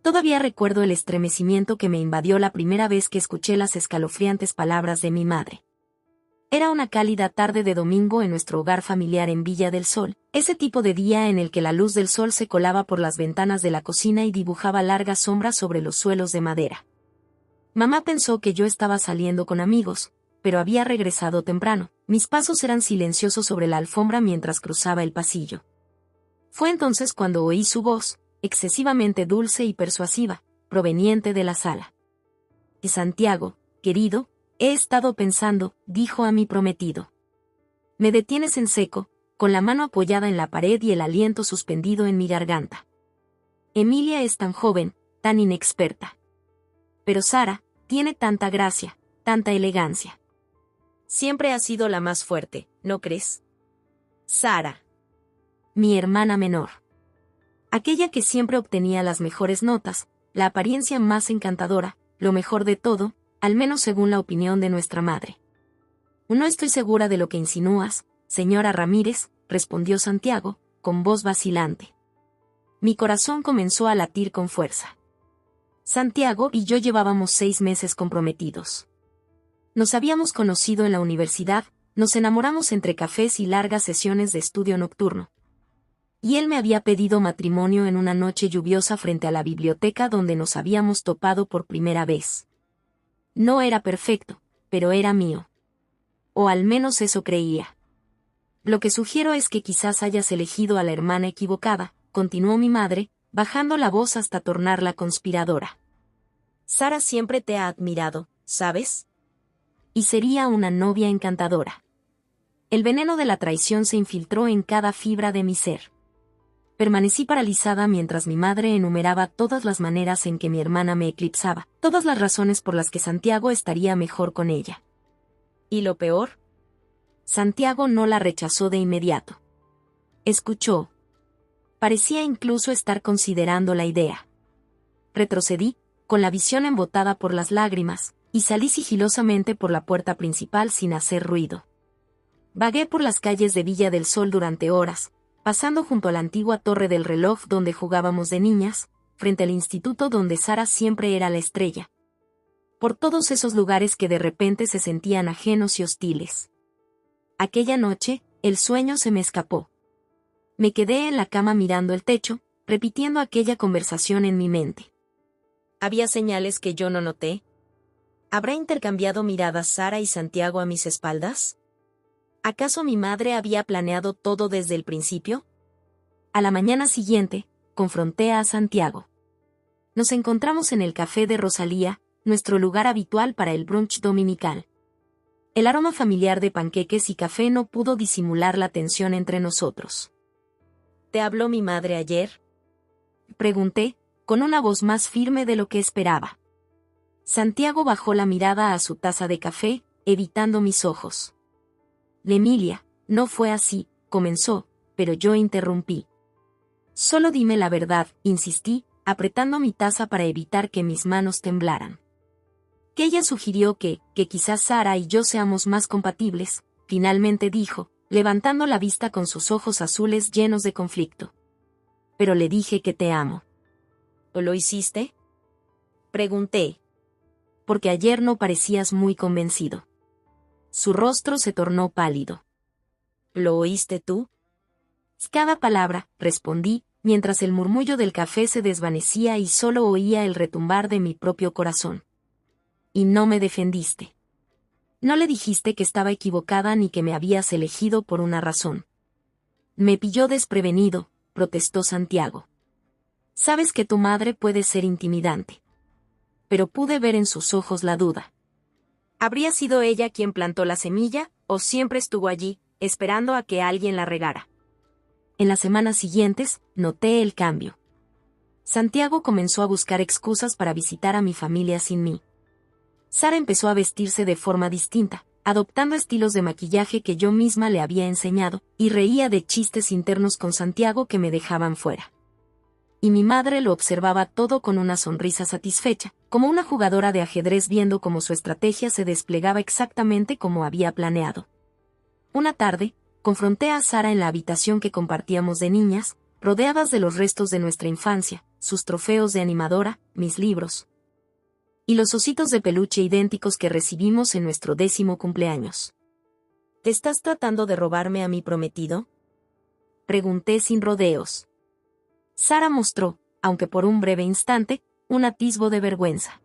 Todavía recuerdo el estremecimiento que me invadió la primera vez que escuché las escalofriantes palabras de mi madre. Era una cálida tarde de domingo en nuestro hogar familiar en Villa del Sol, ese tipo de día en el que la luz del sol se colaba por las ventanas de la cocina y dibujaba largas sombras sobre los suelos de madera. Mamá pensó que yo estaba saliendo con amigos, pero había regresado temprano. Mis pasos eran silenciosos sobre la alfombra mientras cruzaba el pasillo. Fue entonces cuando oí su voz, excesivamente dulce y persuasiva, proveniente de la sala. Santiago, querido, he estado pensando, dijo a mi prometido. Me detienes en seco, con la mano apoyada en la pared y el aliento suspendido en mi garganta. Emilia es tan joven, tan inexperta. Pero Sara, tiene tanta gracia, tanta elegancia. Siempre ha sido la más fuerte, ¿no crees? Sara. Mi hermana menor. Aquella que siempre obtenía las mejores notas, la apariencia más encantadora, lo mejor de todo, al menos según la opinión de nuestra madre. No estoy segura de lo que insinúas, señora Ramírez, respondió Santiago, con voz vacilante. Mi corazón comenzó a latir con fuerza. Santiago y yo llevábamos 6 meses comprometidos. Nos habíamos conocido en la universidad, nos enamoramos entre cafés y largas sesiones de estudio nocturno. Y él me había pedido matrimonio en una noche lluviosa frente a la biblioteca donde nos habíamos topado por primera vez. No era perfecto, pero era mío. O al menos eso creía. Lo que sugiero es que quizás hayas elegido a la hermana equivocada, continuó mi madre, bajando la voz hasta tornarla conspiradora. Sara siempre te ha admirado, ¿sabes? Y sería una novia encantadora. El veneno de la traición se infiltró en cada fibra de mi ser. Permanecí paralizada mientras mi madre enumeraba todas las maneras en que mi hermana me eclipsaba, todas las razones por las que Santiago estaría mejor con ella. ¿Y lo peor? Santiago no la rechazó de inmediato. Escuchó. Parecía incluso estar considerando la idea. Retrocedí, con la visión embotada por las lágrimas, y salí sigilosamente por la puerta principal sin hacer ruido. Vagué por las calles de Villa del Sol durante horas, pasando junto a la antigua torre del reloj donde jugábamos de niñas, frente al instituto donde Sara siempre era la estrella. Por todos esos lugares que de repente se sentían ajenos y hostiles. Aquella noche, el sueño se me escapó. Me quedé en la cama mirando el techo, repitiendo aquella conversación en mi mente. ¿Había señales que yo no noté? ¿Habrá intercambiado miradas Sara y Santiago a mis espaldas? ¿Acaso mi madre había planeado todo desde el principio? A la mañana siguiente, confronté a Santiago. Nos encontramos en el café de Rosalía, nuestro lugar habitual para el brunch dominical. El aroma familiar de panqueques y café no pudo disimular la tensión entre nosotros. ¿Te habló mi madre ayer?, pregunté, con una voz más firme de lo que esperaba. Santiago bajó la mirada a su taza de café, evitando mis ojos. Emilia, no fue así, comenzó, pero yo interrumpí. Solo dime la verdad, insistí, apretando mi taza para evitar que mis manos temblaran. Que ella sugirió que quizás Sara y yo seamos más compatibles, finalmente dijo, levantando la vista con sus ojos azules llenos de conflicto. Pero le dije que te amo. ¿O lo hiciste?, pregunté. Porque ayer no parecías muy convencido. Su rostro se tornó pálido. ¿Lo oíste tú? Cada palabra, respondí, mientras el murmullo del café se desvanecía y solo oía el retumbar de mi propio corazón. Y no me defendiste. No le dijiste que estaba equivocada ni que me habías elegido por una razón. Me pilló desprevenido, protestó Santiago. Sabes que tu madre puede ser intimidante. Pero pude ver en sus ojos la duda. ¿Habría sido ella quien plantó la semilla, o siempre estuvo allí, esperando a que alguien la regara? En las semanas siguientes, noté el cambio. Santiago comenzó a buscar excusas para visitar a mi familia sin mí. Sara empezó a vestirse de forma distinta, adoptando estilos de maquillaje que yo misma le había enseñado, y reía de chistes internos con Santiago que me dejaban fuera. Y mi madre lo observaba todo con una sonrisa satisfecha, como una jugadora de ajedrez viendo cómo su estrategia se desplegaba exactamente como había planeado. Una tarde, confronté a Sara en la habitación que compartíamos de niñas, rodeadas de los restos de nuestra infancia, sus trofeos de animadora, mis libros. Y los ositos de peluche idénticos que recibimos en nuestro 10º cumpleaños. ¿Te estás tratando de robarme a mi prometido?, pregunté sin rodeos. Sara mostró, aunque por un breve instante, un atisbo de vergüenza.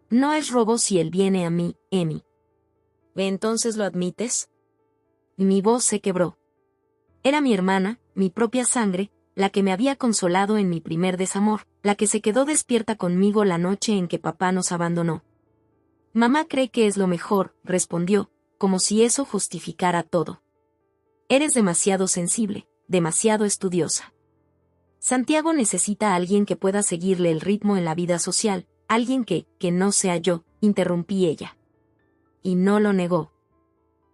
No es robo si él viene a mí, Amy. ¿Entonces lo admites? Y mi voz se quebró. Era mi hermana, mi propia sangre, la que me había consolado en mi primer desamor, la que se quedó despierta conmigo la noche en que papá nos abandonó. Mamá cree que es lo mejor, respondió, como si eso justificara todo. Eres demasiado sensible, demasiado estudiosa. Santiago necesita a alguien que pueda seguirle el ritmo en la vida social, alguien que no sea yo, interrumpí ella. Y no lo negó.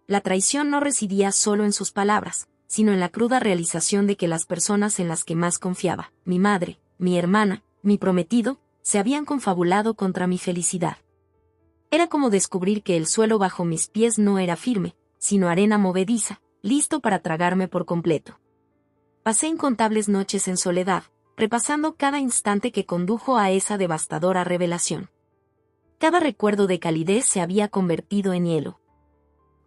La traición no residía solo en sus palabras, sino en la cruda realización de que las personas en las que más confiaba, mi madre, mi hermana, mi prometido, se habían confabulado contra mi felicidad. Era como descubrir que el suelo bajo mis pies no era firme, sino arena movediza, listo para tragarme por completo. Pasé incontables noches en soledad, repasando cada instante que condujo a esa devastadora revelación. Cada recuerdo de calidez se había convertido en hielo.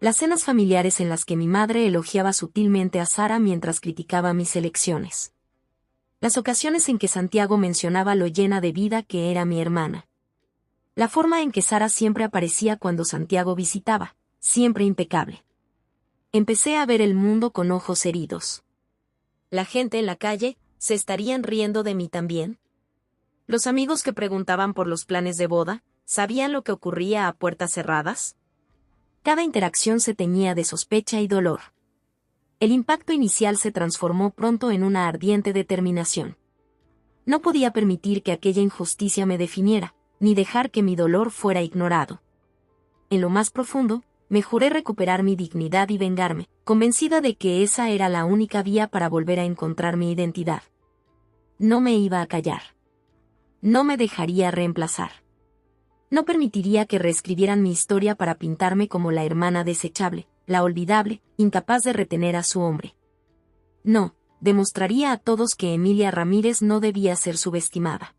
Las cenas familiares en las que mi madre elogiaba sutilmente a Sara mientras criticaba mis elecciones. Las ocasiones en que Santiago mencionaba lo llena de vida que era mi hermana. La forma en que Sara siempre aparecía cuando Santiago visitaba, siempre impecable. Empecé a ver el mundo con ojos heridos. ¿La gente en la calle se estarían riendo de mí también? ¿Los amigos que preguntaban por los planes de boda, sabían lo que ocurría a puertas cerradas? Cada interacción se teñía de sospecha y dolor. El impacto inicial se transformó pronto en una ardiente determinación. No podía permitir que aquella injusticia me definiera, ni dejar que mi dolor fuera ignorado. En lo más profundo, me juré recuperar mi dignidad y vengarme, convencida de que esa era la única vía para volver a encontrar mi identidad. No me iba a callar. No me dejaría reemplazar. No permitiría que reescribieran mi historia para pintarme como la hermana desechable, la olvidable, incapaz de retener a su hombre. No, demostraría a todos que Emilia Ramírez no debía ser subestimada.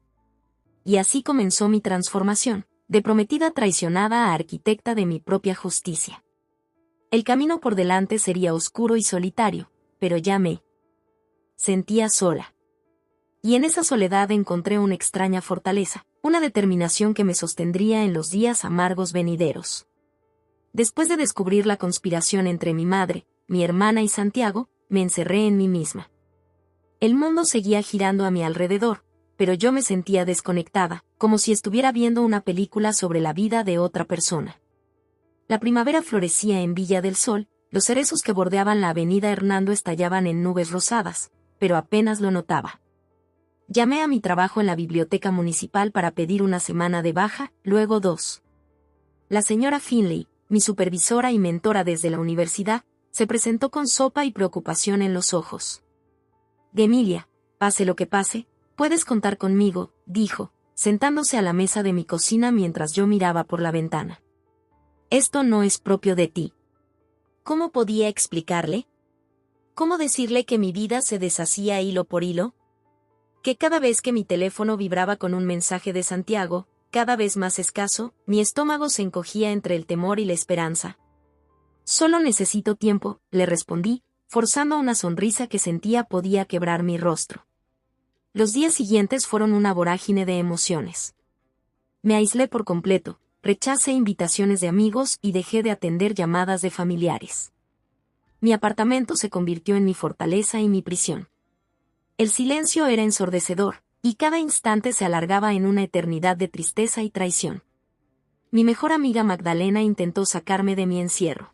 Y así comenzó mi transformación, de prometida traicionada a arquitecta de mi propia justicia. El camino por delante sería oscuro y solitario, pero ya me sentía sola. Y en esa soledad encontré una extraña fortaleza, una determinación que me sostendría en los días amargos venideros. Después de descubrir la conspiración entre mi madre, mi hermana y Santiago, me encerré en mí misma. El mundo seguía girando a mi alrededor, pero yo me sentía desconectada, como si estuviera viendo una película sobre la vida de otra persona. La primavera florecía en Villa del Sol, los cerezos que bordeaban la avenida Hernando estallaban en nubes rosadas, pero apenas lo notaba. Llamé a mi trabajo en la biblioteca municipal para pedir una semana de baja, luego 2. La señora Finley, mi supervisora y mentora desde la universidad, se presentó con sopa y preocupación en los ojos. Emilia, pase lo que pase, puedes contar conmigo, dijo, sentándose a la mesa de mi cocina mientras yo miraba por la ventana. Esto no es propio de ti. ¿Cómo podía explicarle? ¿Cómo decirle que mi vida se deshacía hilo por hilo? Que cada vez que mi teléfono vibraba con un mensaje de Santiago, cada vez más escaso, mi estómago se encogía entre el temor y la esperanza. Solo necesito tiempo, le respondí, forzando una sonrisa que sentía podía quebrar mi rostro. Los días siguientes fueron una vorágine de emociones. Me aislé por completo, rechacé invitaciones de amigos y dejé de atender llamadas de familiares. Mi apartamento se convirtió en mi fortaleza y mi prisión. El silencio era ensordecedor, y cada instante se alargaba en una eternidad de tristeza y traición. Mi mejor amiga Magdalena intentó sacarme de mi encierro.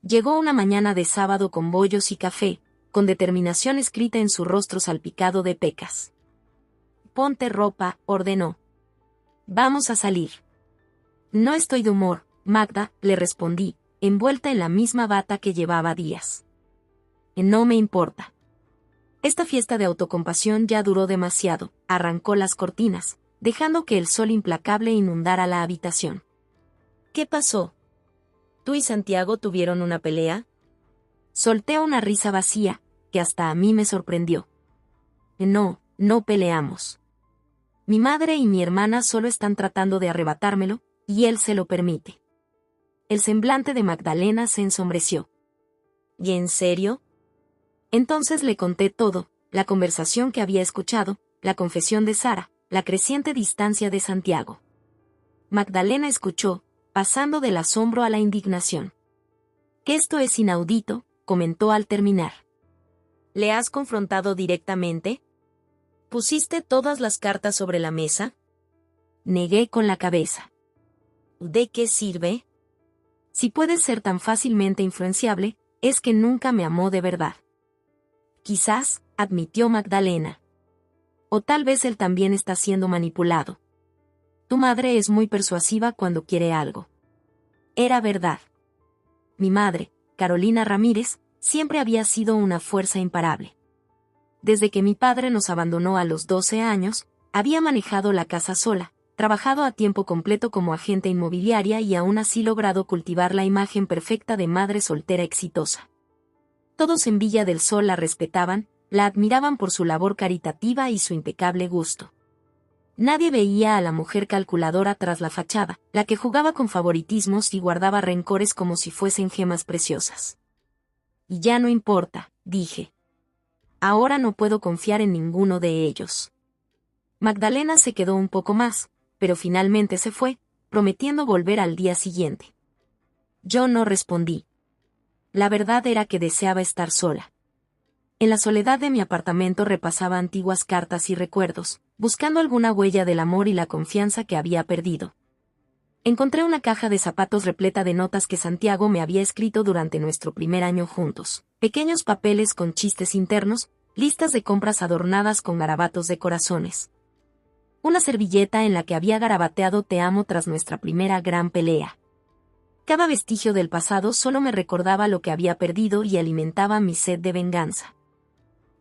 Llegó una mañana de sábado con bollos y café, con determinación escrita en su rostro salpicado de pecas. Ponte ropa, ordenó. Vamos a salir. No estoy de humor, Magda, le respondí, envuelta en la misma bata que llevaba días. No me importa. Esta fiesta de autocompasión ya duró demasiado, arrancó las cortinas, dejando que el sol implacable inundara la habitación. ¿Qué pasó? ¿Tú y Santiago tuvieron una pelea? Solté una risa vacía, que hasta a mí me sorprendió. No, no peleamos. Mi madre y mi hermana solo están tratando de arrebatármelo, y él se lo permite. El semblante de Magdalena se ensombreció. ¿Y en serio? Entonces le conté todo, la conversación que había escuchado, la confesión de Sara, la creciente distancia de Santiago. Magdalena escuchó, pasando del asombro a la indignación. «Que esto es inaudito», comentó al terminar. «¿Le has confrontado directamente? ¿Pusiste todas las cartas sobre la mesa?» Negué con la cabeza. ¿De qué sirve? Si puedes ser tan fácilmente influenciable, es que nunca me amó de verdad. Quizás, admitió Magdalena. O tal vez él también está siendo manipulado. Tu madre es muy persuasiva cuando quiere algo. Era verdad. Mi madre, Carolina Ramírez, siempre había sido una fuerza imparable. Desde que mi padre nos abandonó a los 12 años, había manejado la casa sola, trabajado a tiempo completo como agente inmobiliaria y aún así logrado cultivar la imagen perfecta de madre soltera exitosa. Todos en Villa del Sol la respetaban, la admiraban por su labor caritativa y su impecable gusto. Nadie veía a la mujer calculadora tras la fachada, la que jugaba con favoritismos y guardaba rencores como si fuesen gemas preciosas. Y ya no importa, dije. Ahora no puedo confiar en ninguno de ellos. Magdalena se quedó un poco más, pero finalmente se fue, prometiendo volver al día siguiente. Yo no respondí. La verdad era que deseaba estar sola. En la soledad de mi apartamento repasaba antiguas cartas y recuerdos, buscando alguna huella del amor y la confianza que había perdido. Encontré una caja de zapatos repleta de notas que Santiago me había escrito durante nuestro primer año juntos, pequeños papeles con chistes internos, listas de compras adornadas con garabatos de corazones. Una servilleta en la que había garabateado "Te amo" tras nuestra primera gran pelea. Cada vestigio del pasado solo me recordaba lo que había perdido y alimentaba mi sed de venganza.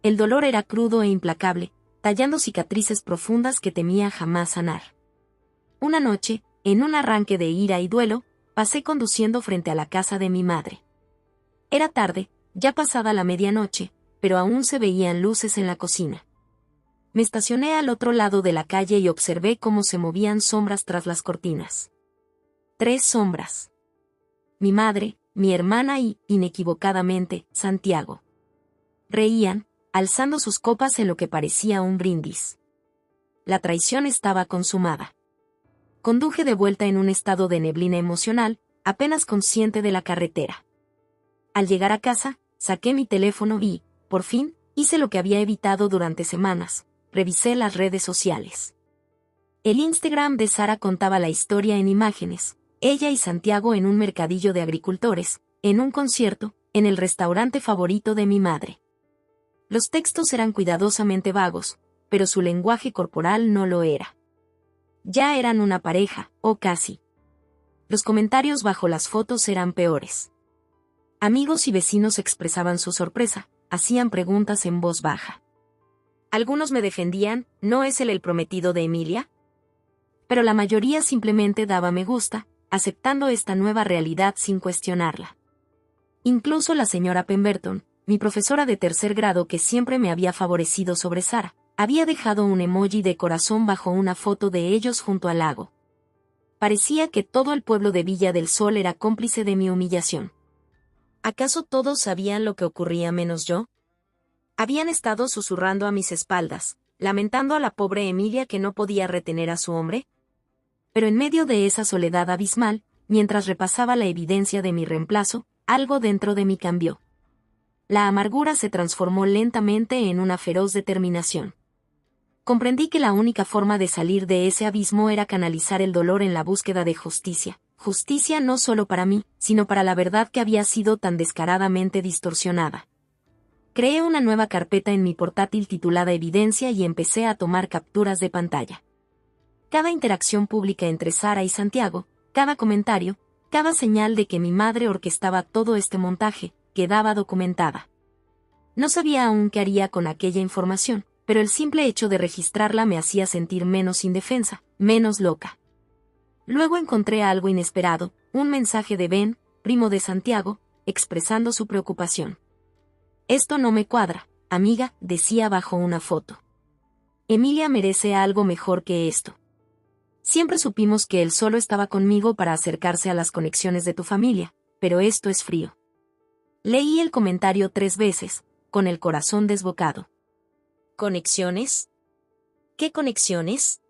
El dolor era crudo e implacable, tallando cicatrices profundas que temía jamás sanar. Una noche, en un arranque de ira y duelo, pasé conduciendo frente a la casa de mi madre. Era tarde, ya pasada la medianoche, pero aún se veían luces en la cocina. Me estacioné al otro lado de la calle y observé cómo se movían sombras tras las cortinas. 3 sombras. Mi madre, mi hermana y, inequivocadamente, Santiago. Reían, alzando sus copas en lo que parecía un brindis. La traición estaba consumada. Conduje de vuelta en un estado de neblina emocional, apenas consciente de la carretera. Al llegar a casa, saqué mi teléfono y, por fin, hice lo que había evitado durante semanas: revisé las redes sociales. El Instagram de Sara contaba la historia en imágenes: ella y Santiago en un mercadillo de agricultores, en un concierto, en el restaurante favorito de mi madre. Los textos eran cuidadosamente vagos, pero su lenguaje corporal no lo era. Ya eran una pareja, o casi. Los comentarios bajo las fotos eran peores. Amigos y vecinos expresaban su sorpresa, hacían preguntas en voz baja. Algunos me defendían: ¿no es él el prometido de Emilia? Pero la mayoría simplemente daba me gusta, aceptando esta nueva realidad sin cuestionarla. Incluso la señora Pemberton, mi profesora de 3er grado que siempre me había favorecido sobre Sara, había dejado un emoji de corazón bajo una foto de ellos junto al lago. Parecía que todo el pueblo de Villa del Sol era cómplice de mi humillación. ¿Acaso todos sabían lo que ocurría menos yo? Habían estado susurrando a mis espaldas, lamentando a la pobre Emilia que no podía retener a su hombre. Pero en medio de esa soledad abismal, mientras repasaba la evidencia de mi reemplazo, algo dentro de mí cambió. La amargura se transformó lentamente en una feroz determinación. Comprendí que la única forma de salir de ese abismo era canalizar el dolor en la búsqueda de justicia. Justicia no solo para mí, sino para la verdad que había sido tan descaradamente distorsionada. Creé una nueva carpeta en mi portátil titulada Evidencia y empecé a tomar capturas de pantalla. Cada interacción pública entre Sara y Santiago, cada comentario, cada señal de que mi madre orquestaba todo este montaje, quedaba documentada. No sabía aún qué haría con aquella información, pero el simple hecho de registrarla me hacía sentir menos indefensa, menos loca. Luego encontré algo inesperado: un mensaje de Ben, primo de Santiago, expresando su preocupación. «Esto no me cuadra, amiga», decía bajo una foto. Emilia merece algo mejor que esto. Siempre supimos que él solo estaba conmigo para acercarse a las conexiones de tu familia, pero esto es frío. Leí el comentario 3 veces, con el corazón desbocado. ¿Conexiones? ¿Qué conexiones?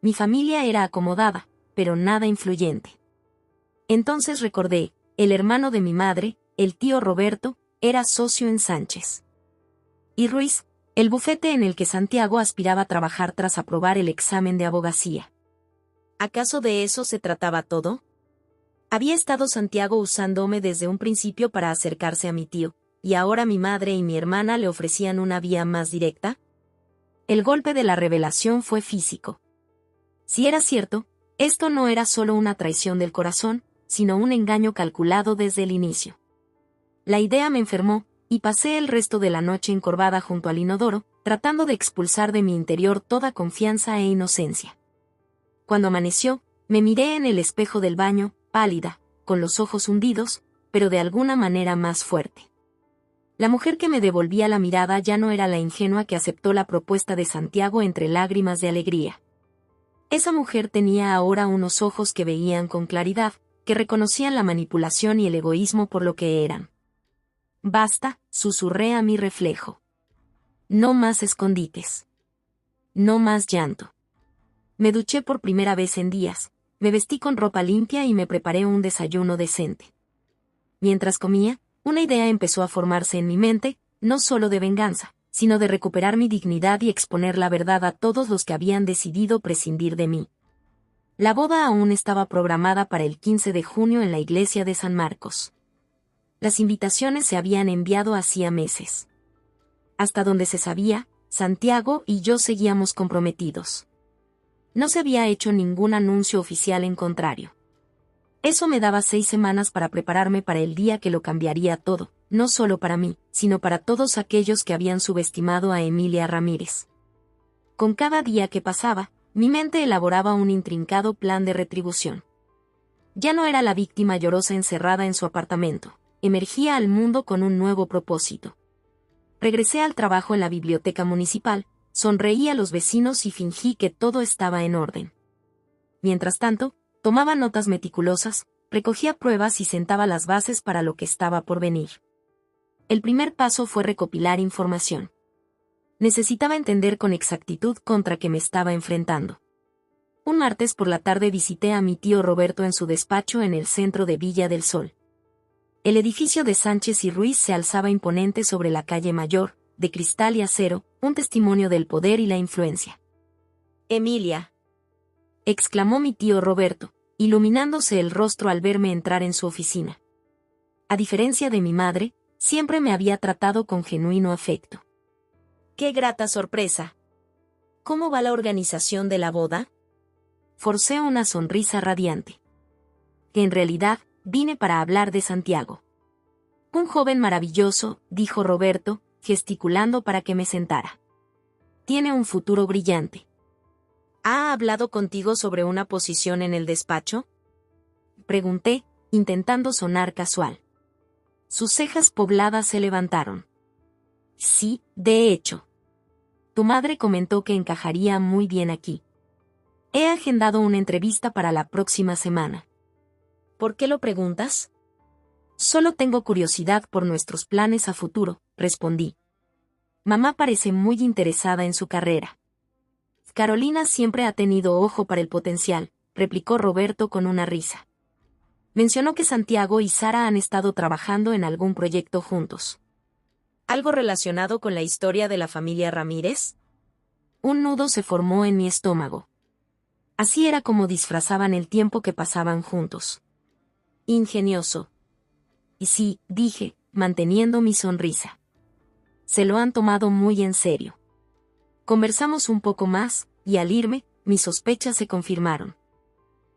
Mi familia era acomodada, pero nada influyente. Entonces recordé, el hermano de mi madre, el tío Roberto, era socio en Sánchez y Ruiz, el bufete en el que Santiago aspiraba a trabajar tras aprobar el examen de abogacía. ¿Acaso de eso se trataba todo? Había estado Santiago usándome desde un principio para acercarse a mi tío, y ahora mi madre y mi hermana le ofrecían una vía más directa. El golpe de la revelación fue físico. Si era cierto, esto no era solo una traición del corazón, sino un engaño calculado desde el inicio. La idea me enfermó, y pasé el resto de la noche encorvada junto al inodoro, tratando de expulsar de mi interior toda confianza e inocencia. Cuando amaneció, me miré en el espejo del baño, pálida, con los ojos hundidos, pero de alguna manera más fuerte. La mujer que me devolvía la mirada ya no era la ingenua que aceptó la propuesta de Santiago entre lágrimas de alegría. Esa mujer tenía ahora unos ojos que veían con claridad, que reconocían la manipulación y el egoísmo por lo que eran. Basta, susurré a mi reflejo. No más escondites. No más llanto. Me duché por primera vez en días, me vestí con ropa limpia y me preparé un desayuno decente. Mientras comía, una idea empezó a formarse en mi mente, no solo de venganza, sino de recuperar mi dignidad y exponer la verdad a todos los que habían decidido prescindir de mí. La boda aún estaba programada para el 15 de junio en la iglesia de San Marcos. Las invitaciones se habían enviado hacía meses. Hasta donde se sabía, Santiago y yo seguíamos comprometidos. No se había hecho ningún anuncio oficial en contrario. Eso me daba 6 semanas para prepararme para el día que lo cambiaría todo, no solo para mí, sino para todos aquellos que habían subestimado a Emilia Ramírez. Con cada día que pasaba, mi mente elaboraba un intrincado plan de retribución. Ya no era la víctima llorosa encerrada en su apartamento. Emergía al mundo con un nuevo propósito. Regresé al trabajo en la biblioteca municipal, sonreí a los vecinos y fingí que todo estaba en orden. Mientras tanto, tomaba notas meticulosas, recogía pruebas y sentaba las bases para lo que estaba por venir. El primer paso fue recopilar información. Necesitaba entender con exactitud contra qué me estaba enfrentando. Un martes por la tarde visité a mi tío Roberto en su despacho en el centro de Villa del Sol. El edificio de Sánchez y Ruiz se alzaba imponente sobre la calle Mayor, de cristal y acero, un testimonio del poder y la influencia. «Emilia», exclamó mi tío Roberto, iluminándose el rostro al verme entrar en su oficina. A diferencia de mi madre, siempre me había tratado con genuino afecto. «¡Qué grata sorpresa! ¿Cómo va la organización de la boda?» Forcé una sonrisa radiante. Que en realidad, vine para hablar de Santiago. Un joven maravilloso, dijo Roberto, gesticulando para que me sentara. Tiene un futuro brillante. ¿Ha hablado contigo sobre una posición en el despacho? Pregunté, intentando sonar casual. Sus cejas pobladas se levantaron. Sí, de hecho. Tu madre comentó que encajaría muy bien aquí. He agendado una entrevista para la próxima semana. ¿Por qué lo preguntas? Solo tengo curiosidad por nuestros planes a futuro, respondí. Mamá parece muy interesada en su carrera. Carolina siempre ha tenido ojo para el potencial, replicó Roberto con una risa. Mencionó que Santiago y Sara han estado trabajando en algún proyecto juntos. ¿Algo relacionado con la historia de la familia Ramírez? Un nudo se formó en mi estómago. Así era como disfrazaban el tiempo que pasaban juntos. Ingenioso. Y sí, dije, manteniendo mi sonrisa. Se lo han tomado muy en serio. Conversamos un poco más, y al irme, mis sospechas se confirmaron.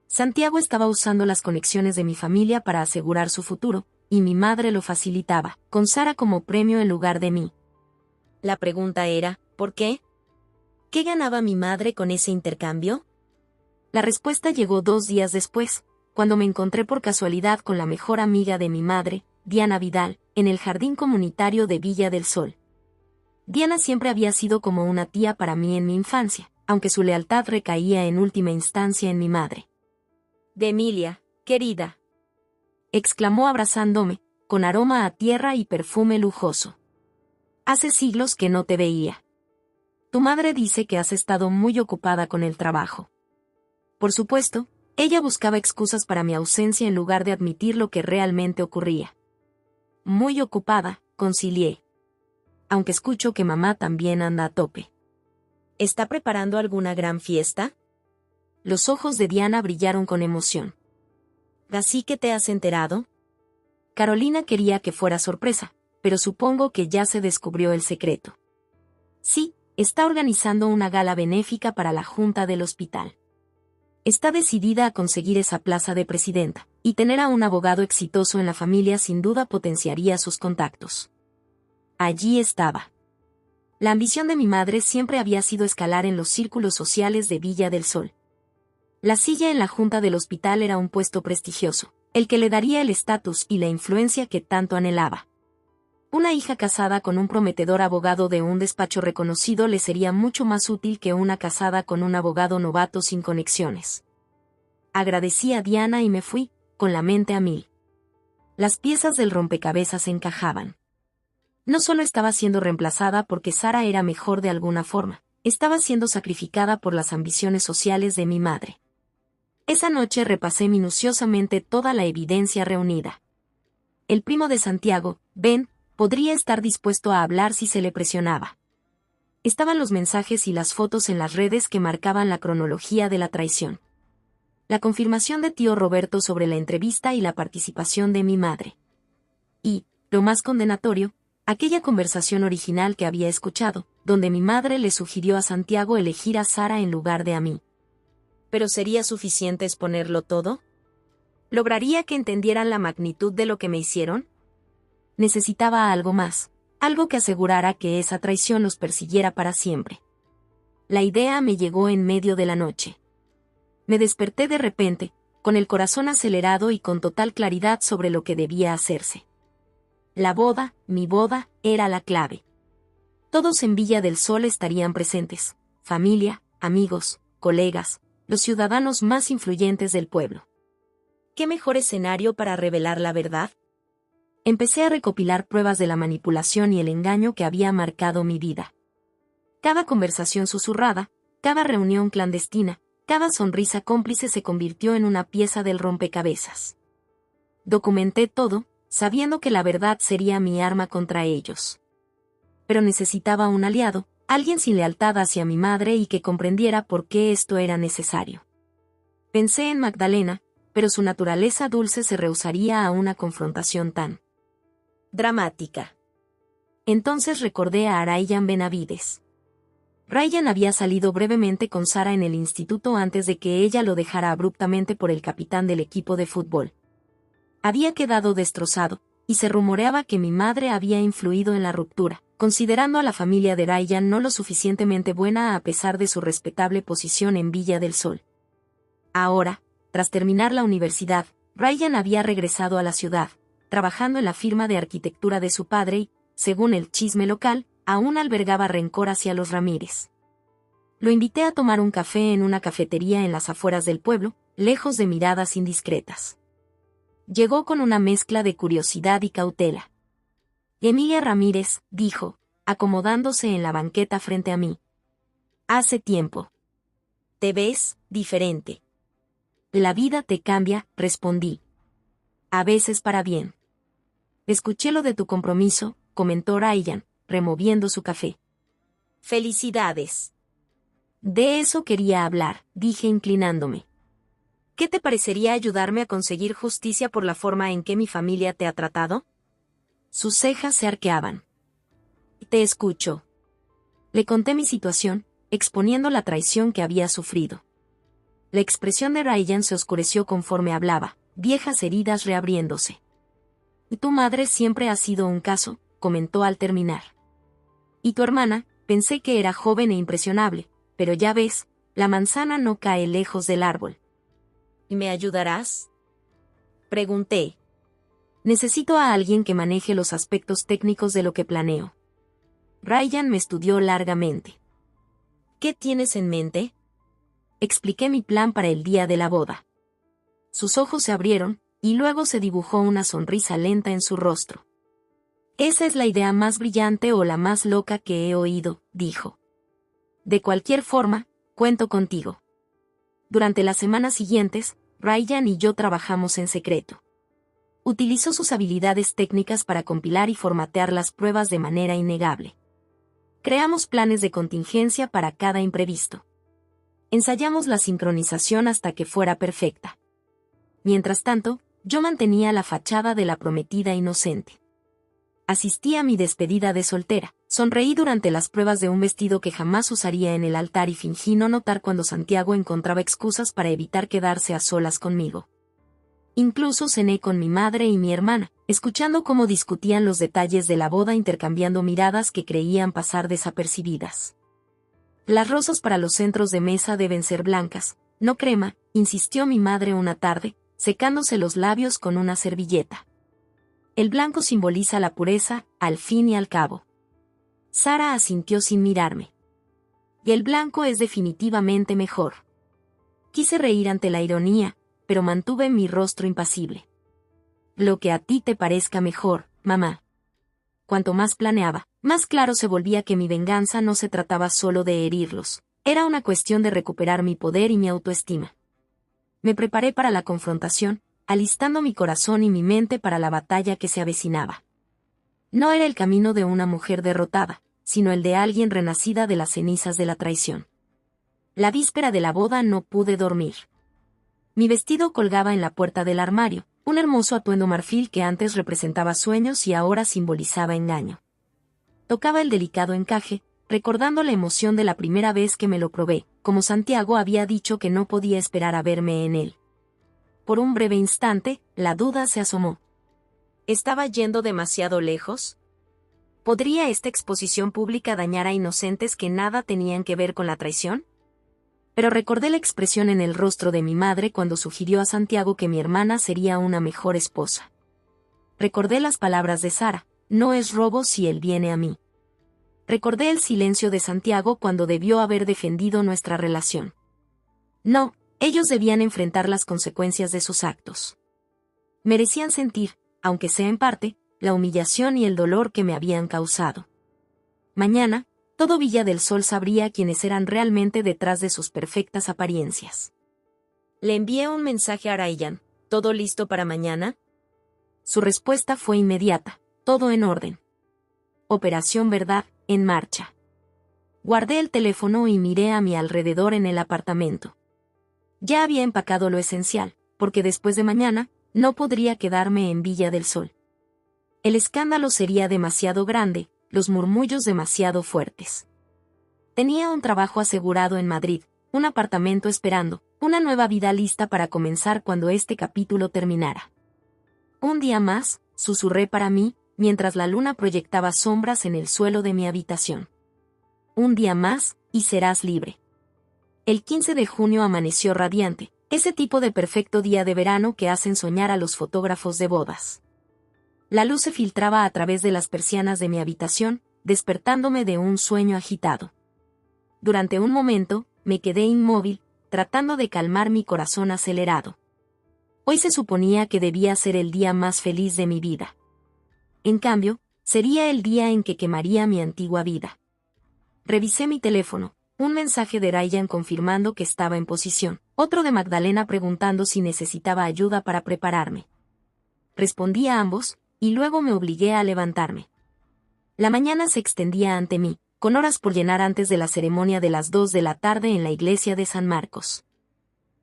Santiago estaba usando las conexiones de mi familia para asegurar su futuro, y mi madre lo facilitaba, con Sara como premio en lugar de mí. La pregunta era, ¿por qué? ¿Qué ganaba mi madre con ese intercambio? La respuesta llegó 2 días después, cuando me encontré por casualidad con la mejor amiga de mi madre, Diana Vidal, en el jardín comunitario de Villa del Sol. Diana siempre había sido como una tía para mí en mi infancia, aunque su lealtad recaía en última instancia en mi madre. «De Emilia, querida», exclamó abrazándome, con aroma a tierra y perfume lujoso. «Hace siglos que no te veía. Tu madre dice que has estado muy ocupada con el trabajo». Por supuesto, ella buscaba excusas para mi ausencia en lugar de admitir lo que realmente ocurría. «Muy ocupada», concilié. «Aunque escucho que mamá también anda a tope». «¿Está preparando alguna gran fiesta?». Los ojos de Diana brillaron con emoción. «¿Así que te has enterado?». Carolina quería que fuera sorpresa, pero supongo que ya se descubrió el secreto. «Sí, está organizando una gala benéfica para la junta del hospital. Está decidida a conseguir esa plaza de presidenta, y tener a un abogado exitoso en la familia sin duda potenciaría sus contactos». Allí estaba. La ambición de mi madre siempre había sido escalar en los círculos sociales de Villa del Sol. La silla en la junta del hospital era un puesto prestigioso, el que le daría el estatus y la influencia que tanto anhelaba. Una hija casada con un prometedor abogado de un despacho reconocido le sería mucho más útil que una casada con un abogado novato sin conexiones. Agradecí a Diana y me fui, con la mente a mil. Las piezas del rompecabezas encajaban. No solo estaba siendo reemplazada porque Sara era mejor de alguna forma, estaba siendo sacrificada por las ambiciones sociales de mi madre. Esa noche repasé minuciosamente toda la evidencia reunida. El primo de Santiago, Ben, podría estar dispuesto a hablar si se le presionaba. Estaban los mensajes y las fotos en las redes que marcaban la cronología de la traición. La confirmación de tío Roberto sobre la entrevista y la participación de mi madre. Y, lo más condenatorio, aquella conversación original que había escuchado, donde mi madre le sugirió a Santiago elegir a Sara en lugar de a mí. ¿Pero sería suficiente exponerlo todo? ¿Lograría que entendieran la magnitud de lo que me hicieron? Necesitaba algo más, algo que asegurara que esa traición los persiguiera para siempre. La idea me llegó en medio de la noche. Me desperté de repente, con el corazón acelerado y con total claridad sobre lo que debía hacerse. La boda, mi boda, era la clave. Todos en Villa del Sol estarían presentes, familia, amigos, colegas, los ciudadanos más influyentes del pueblo. ¿Qué mejor escenario para revelar la verdad? Empecé a recopilar pruebas de la manipulación y el engaño que había marcado mi vida. Cada conversación susurrada, cada reunión clandestina, cada sonrisa cómplice se convirtió en una pieza del rompecabezas. Documenté todo, sabiendo que la verdad sería mi arma contra ellos. Pero necesitaba un aliado, alguien sin lealtad hacia mi madre y que comprendiera por qué esto era necesario. Pensé en Magdalena, pero su naturaleza dulce se rehusaría a una confrontación tan dramática. Entonces recordé a Ryan Benavides. Ryan había salido brevemente con Sara en el instituto antes de que ella lo dejara abruptamente por el capitán del equipo de fútbol. Había quedado destrozado, y se rumoreaba que mi madre había influido en la ruptura, considerando a la familia de Ryan no lo suficientemente buena a pesar de su respetable posición en Villa del Sol. Ahora, tras terminar la universidad, Ryan había regresado a la ciudad, trabajando en la firma de arquitectura de su padre y, según el chisme local, aún albergaba rencor hacia los Ramírez. Lo invité a tomar un café en una cafetería en las afueras del pueblo, lejos de miradas indiscretas. Llegó con una mezcla de curiosidad y cautela. «Emilia Ramírez», dijo, acomodándose en la banqueta frente a mí. «Hace tiempo. Te ves diferente». «La vida te cambia», respondí. «A veces para bien». «Escuché lo de tu compromiso», comentó Ryan, removiendo su café. «Felicidades». «De eso quería hablar», dije inclinándome. «¿Qué te parecería ayudarme a conseguir justicia por la forma en que mi familia te ha tratado?» Sus cejas se arqueaban. «Te escucho». Le conté mi situación, exponiendo la traición que había sufrido. La expresión de Ryan se oscureció conforme hablaba, viejas heridas reabriéndose. «Tu madre siempre ha sido un caso», comentó al terminar. «Y tu hermana, pensé que era joven e impresionable, pero ya ves, la manzana no cae lejos del árbol». «¿Me ayudarás?», pregunté. «Necesito a alguien que maneje los aspectos técnicos de lo que planeo». Ryan me estudió largamente. ¿Qué tienes en mente? Expliqué mi plan para el día de la boda. Sus ojos se abrieron, y luego se dibujó una sonrisa lenta en su rostro. Esa es la idea más brillante o la más loca que he oído, dijo. De cualquier forma, cuento contigo. Durante las semanas siguientes, Ryan y yo trabajamos en secreto. Utilizó sus habilidades técnicas para compilar y formatear las pruebas de manera innegable. Creamos planes de contingencia para cada imprevisto. Ensayamos la sincronización hasta que fuera perfecta. Mientras tanto, yo mantenía la fachada de la prometida inocente. Asistí a mi despedida de soltera, sonreí durante las pruebas de un vestido que jamás usaría en el altar y fingí no notar cuando Santiago encontraba excusas para evitar quedarse a solas conmigo. Incluso cené con mi madre y mi hermana, escuchando cómo discutían los detalles de la boda intercambiando miradas que creían pasar desapercibidas. Las rosas para los centros de mesa deben ser blancas, no crema, insistió mi madre una tarde, secándose los labios con una servilleta. El blanco simboliza la pureza, al fin y al cabo. Sara asintió sin mirarme. Y el blanco es definitivamente mejor. Quise reír ante la ironía, pero mantuve mi rostro impasible. Lo que a ti te parezca mejor, mamá. Cuanto más planeaba, más claro se volvía que mi venganza no se trataba solo de herirlos, era una cuestión de recuperar mi poder y mi autoestima. Me preparé para la confrontación, alistando mi corazón y mi mente para la batalla que se avecinaba. No era el camino de una mujer derrotada, sino el de alguien renacida de las cenizas de la traición. La víspera de la boda no pude dormir. Mi vestido colgaba en la puerta del armario, un hermoso atuendo marfil que antes representaba sueños y ahora simbolizaba engaño. Tocaba el delicado encaje, recordando la emoción de la primera vez que me lo probé, como Santiago había dicho que no podía esperar a verme en él. Por un breve instante, la duda se asomó. ¿Estaba yendo demasiado lejos? ¿Podría esta exposición pública dañar a inocentes que nada tenían que ver con la traición? Pero recordé la expresión en el rostro de mi madre cuando sugirió a Santiago que mi hermana sería una mejor esposa. Recordé las palabras de Sara, no es robo si él viene a mí. Recordé el silencio de Santiago cuando debió haber defendido nuestra relación. No, ellos debían enfrentar las consecuencias de sus actos. Merecían sentir, aunque sea en parte, la humillación y el dolor que me habían causado. Mañana, todo Villa del Sol sabría quiénes eran realmente detrás de sus perfectas apariencias. Le envié un mensaje a Ryan, ¿todo listo para mañana? Su respuesta fue inmediata, todo en orden. Operación Verdad, en marcha. Guardé el teléfono y miré a mi alrededor en el apartamento. Ya había empacado lo esencial, porque después de mañana, no podría quedarme en Villa del Sol. El escándalo sería demasiado grande, los murmullos demasiado fuertes. Tenía un trabajo asegurado en Madrid, un apartamento esperando, una nueva vida lista para comenzar cuando este capítulo terminara. Un día más, susurré para mí, mientras la luna proyectaba sombras en el suelo de mi habitación. Un día más, y serás libre. El 15 de junio amaneció radiante, ese tipo de perfecto día de verano que hacen soñar a los fotógrafos de bodas. La luz se filtraba a través de las persianas de mi habitación, despertándome de un sueño agitado. Durante un momento, me quedé inmóvil, tratando de calmar mi corazón acelerado. Hoy se suponía que debía ser el día más feliz de mi vida. En cambio, sería el día en que quemaría mi antigua vida. Revisé mi teléfono, un mensaje de Ryan confirmando que estaba en posición, otro de Magdalena preguntando si necesitaba ayuda para prepararme. Respondí a ambos, y luego me obligué a levantarme. La mañana se extendía ante mí, con horas por llenar antes de la ceremonia de las 2 de la tarde en la iglesia de San Marcos.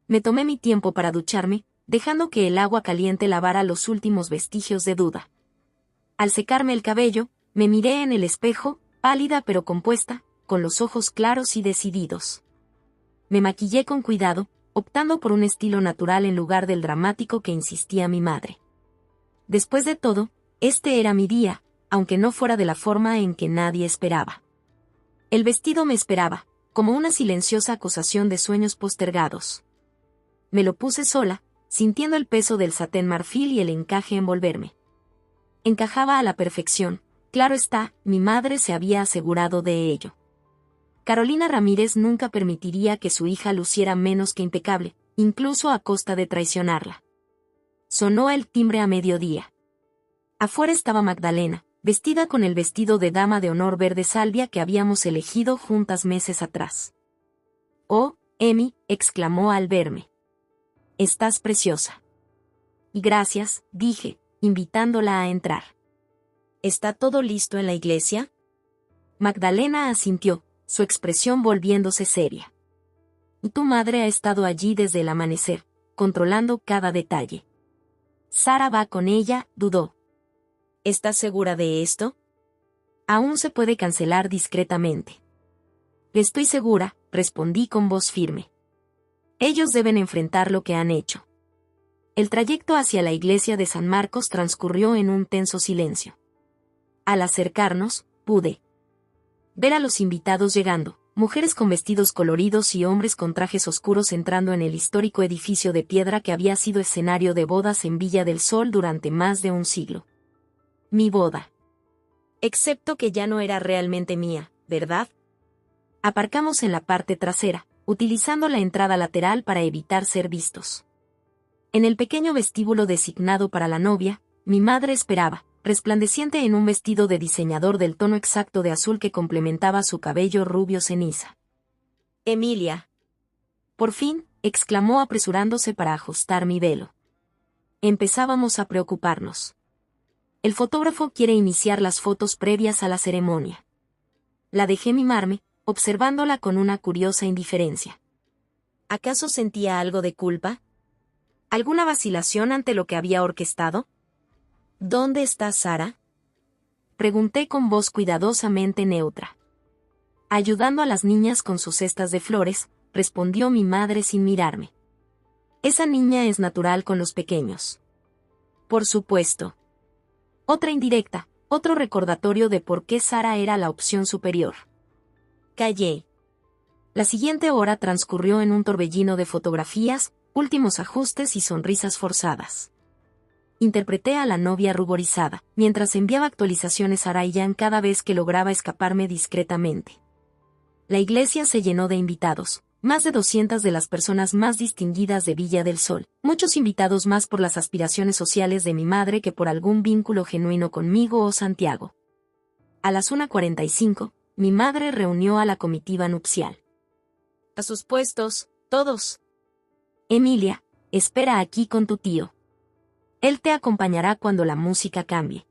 Me tomé mi tiempo para ducharme, dejando que el agua caliente lavara los últimos vestigios de duda. Al secarme el cabello, me miré en el espejo, pálida pero compuesta, con los ojos claros y decididos. Me maquillé con cuidado, optando por un estilo natural en lugar del dramático que insistía mi madre. Después de todo, este era mi día, aunque no fuera de la forma en que nadie esperaba. El vestido me esperaba, como una silenciosa acusación de sueños postergados. Me lo puse sola, sintiendo el peso del satén marfil y el encaje envolverme. Encajaba a la perfección, Claro está, mi madre se había asegurado de ello. Carolina Ramírez nunca permitiría que su hija luciera menos que impecable, incluso a costa de traicionarla. Sonó el timbre a mediodía. Afuera estaba Magdalena, vestida con el vestido de dama de honor verde salvia que habíamos elegido juntas meses atrás. «Oh, Emi», exclamó al verme. «Estás preciosa». «Gracias», dije, invitándola a entrar. «¿Está todo listo en la iglesia?» Magdalena asintió, su expresión volviéndose seria. «Y tu madre ha estado allí desde el amanecer, controlando cada detalle». «Sara va con ella», dudó. «¿Estás segura de esto?» «Aún se puede cancelar discretamente». «Estoy segura», respondí con voz firme. «Ellos deben enfrentar lo que han hecho». El trayecto hacia la iglesia de San Marcos transcurrió en un tenso silencio. Al acercarnos, pude ver a los invitados llegando, mujeres con vestidos coloridos y hombres con trajes oscuros entrando en el histórico edificio de piedra que había sido escenario de bodas en Villa del Sol durante más de un siglo. Mi boda. Excepto que ya no era realmente mía, ¿verdad? Aparcamos en la parte trasera, utilizando la entrada lateral para evitar ser vistos. En el pequeño vestíbulo designado para la novia, mi madre esperaba, resplandeciente en un vestido de diseñador del tono exacto de azul que complementaba su cabello rubio ceniza. «Emilia». «Por fin», exclamó apresurándose para ajustar mi velo. Empezábamos a preocuparnos. «El fotógrafo quiere iniciar las fotos previas a la ceremonia». La dejé mimarme, observándola con una curiosa indiferencia. ¿Acaso sentía algo de culpa? ¿Alguna vacilación ante lo que había orquestado? ¿Dónde está Sara?, pregunté con voz cuidadosamente neutra. Ayudando a las niñas con sus cestas de flores, respondió mi madre sin mirarme. Esa niña es natural con los pequeños. Por supuesto. Otra indirecta, otro recordatorio de por qué Sara era la opción superior. Callé. La siguiente hora transcurrió en un torbellino de fotografías, últimos ajustes y sonrisas forzadas. Interpreté a la novia ruborizada, mientras enviaba actualizaciones a Ryan cada vez que lograba escaparme discretamente. La iglesia se llenó de invitados, más de 200 de las personas más distinguidas de Villa del Sol, muchos invitados más por las aspiraciones sociales de mi madre que por algún vínculo genuino conmigo o Santiago. A las 1:45, mi madre reunió a la comitiva nupcial. «A sus puestos, todos». «Emilia, espera aquí con tu tío. Él te acompañará cuando la música cambie».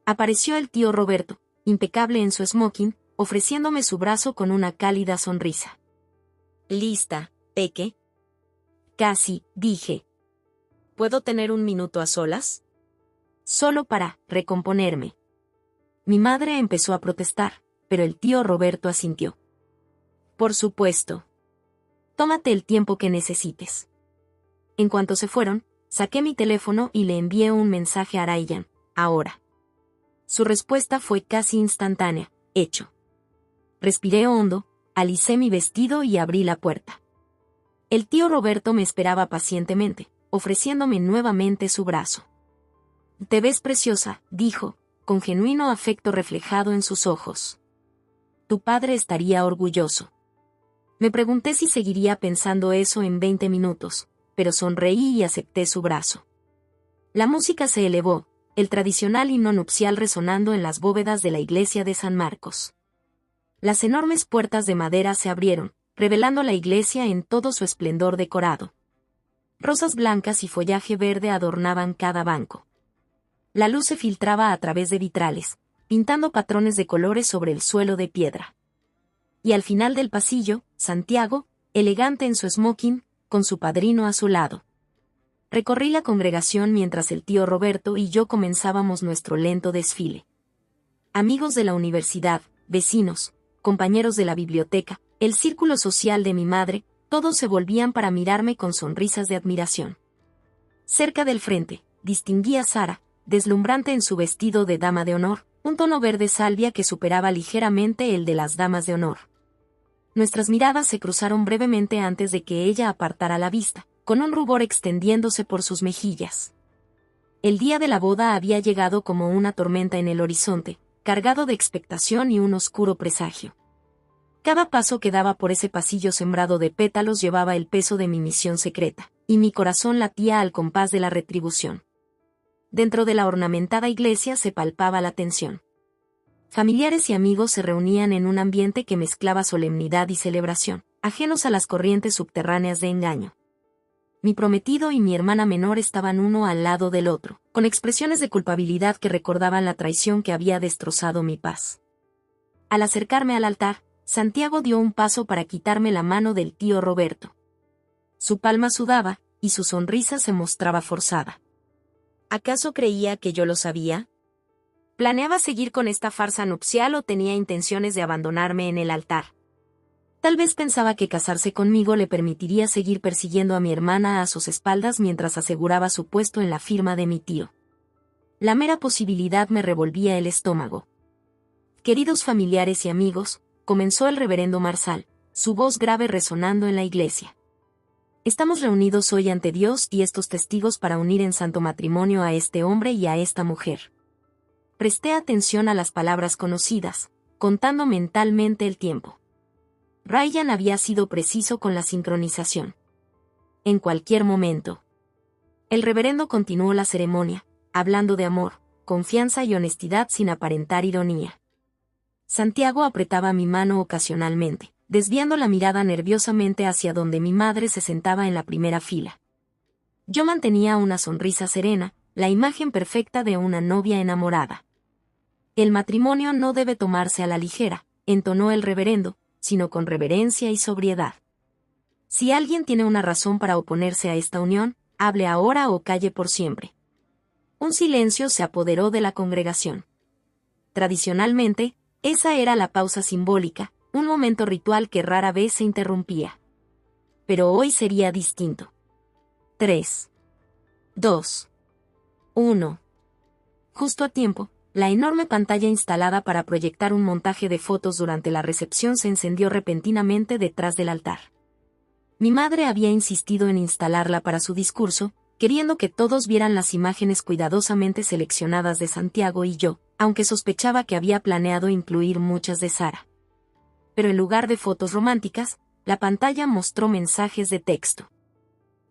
Apareció el tío Roberto, impecable en su smoking, ofreciéndome su brazo con una cálida sonrisa. «¿Lista, Peque?» «Casi», dije. «¿Puedo tener un minuto a solas?» «Solo para recomponerme». Mi madre empezó a protestar, pero el tío Roberto asintió. «Por supuesto. Tómate el tiempo que necesites». En cuanto se fueron, saqué mi teléfono y le envié un mensaje a Ryan, ahora. Su respuesta fue casi instantánea, hecho. Respiré hondo, alicé mi vestido y abrí la puerta. El tío Roberto me esperaba pacientemente, ofreciéndome nuevamente su brazo. «Te ves preciosa», dijo, con genuino afecto reflejado en sus ojos. «Tu padre estaría orgulloso». Me pregunté si seguiría pensando eso en 20 minutos, pero sonreí y acepté su brazo. La música se elevó, el tradicional himno nupcial resonando en las bóvedas de la iglesia de San Marcos. Las enormes puertas de madera se abrieron, revelando la iglesia en todo su esplendor decorado. Rosas blancas y follaje verde adornaban cada banco. La luz se filtraba a través de vitrales, pintando patrones de colores sobre el suelo de piedra. Y al final del pasillo, Santiago, elegante en su smoking, con su padrino a su lado. Recorrí la congregación mientras el tío Roberto y yo comenzábamos nuestro lento desfile. Amigos de la universidad, vecinos, compañeros de la biblioteca, el círculo social de mi madre, todos se volvían para mirarme con sonrisas de admiración. Cerca del frente, distinguí a Sara, deslumbrante en su vestido de dama de honor, un tono verde salvia que superaba ligeramente el de las damas de honor. Nuestras miradas se cruzaron brevemente antes de que ella apartara la vista, con un rubor extendiéndose por sus mejillas. El día de la boda había llegado como una tormenta en el horizonte, cargado de expectación y un oscuro presagio. Cada paso que daba por ese pasillo sembrado de pétalos llevaba el peso de mi misión secreta, y mi corazón latía al compás de la retribución. Dentro de la ornamentada iglesia se palpaba la tensión. Familiares y amigos se reunían en un ambiente que mezclaba solemnidad y celebración, ajenos a las corrientes subterráneas de engaño. Mi prometido y mi hermana menor estaban uno al lado del otro, con expresiones de culpabilidad que recordaban la traición que había destrozado mi paz. Al acercarme al altar, Santiago dio un paso para quitarme la mano del tío Roberto. Su palma sudaba, y su sonrisa se mostraba forzada. ¿Acaso creía que yo lo sabía? ¿Planeaba seguir con esta farsa nupcial o tenía intenciones de abandonarme en el altar? Tal vez pensaba que casarse conmigo le permitiría seguir persiguiendo a mi hermana a sus espaldas mientras aseguraba su puesto en la firma de mi tío. La mera posibilidad me revolvía el estómago. Queridos familiares y amigos, comenzó el reverendo Marsal, su voz grave resonando en la iglesia. Estamos reunidos hoy ante Dios y estos testigos para unir en santo matrimonio a este hombre y a esta mujer. Presté atención a las palabras conocidas, contando mentalmente el tiempo. Ryan había sido preciso con la sincronización. En cualquier momento. El reverendo continuó la ceremonia, hablando de amor, confianza y honestidad sin aparentar ironía. Santiago apretaba mi mano ocasionalmente, desviando la mirada nerviosamente hacia donde mi madre se sentaba en la primera fila. Yo mantenía una sonrisa serena, la imagen perfecta de una novia enamorada. El matrimonio no debe tomarse a la ligera, entonó el reverendo, sino con reverencia y sobriedad. Si alguien tiene una razón para oponerse a esta unión, hable ahora o calle por siempre. Un silencio se apoderó de la congregación. Tradicionalmente, esa era la pausa simbólica, un momento ritual que rara vez se interrumpía. Pero hoy sería distinto. 3, 2, 1. Justo a tiempo, la enorme pantalla instalada para proyectar un montaje de fotos durante la recepción se encendió repentinamente detrás del altar. Mi madre había insistido en instalarla para su discurso, queriendo que todos vieran las imágenes cuidadosamente seleccionadas de Santiago y yo, aunque sospechaba que había planeado incluir muchas de Sara. Pero en lugar de fotos románticas, la pantalla mostró mensajes de texto.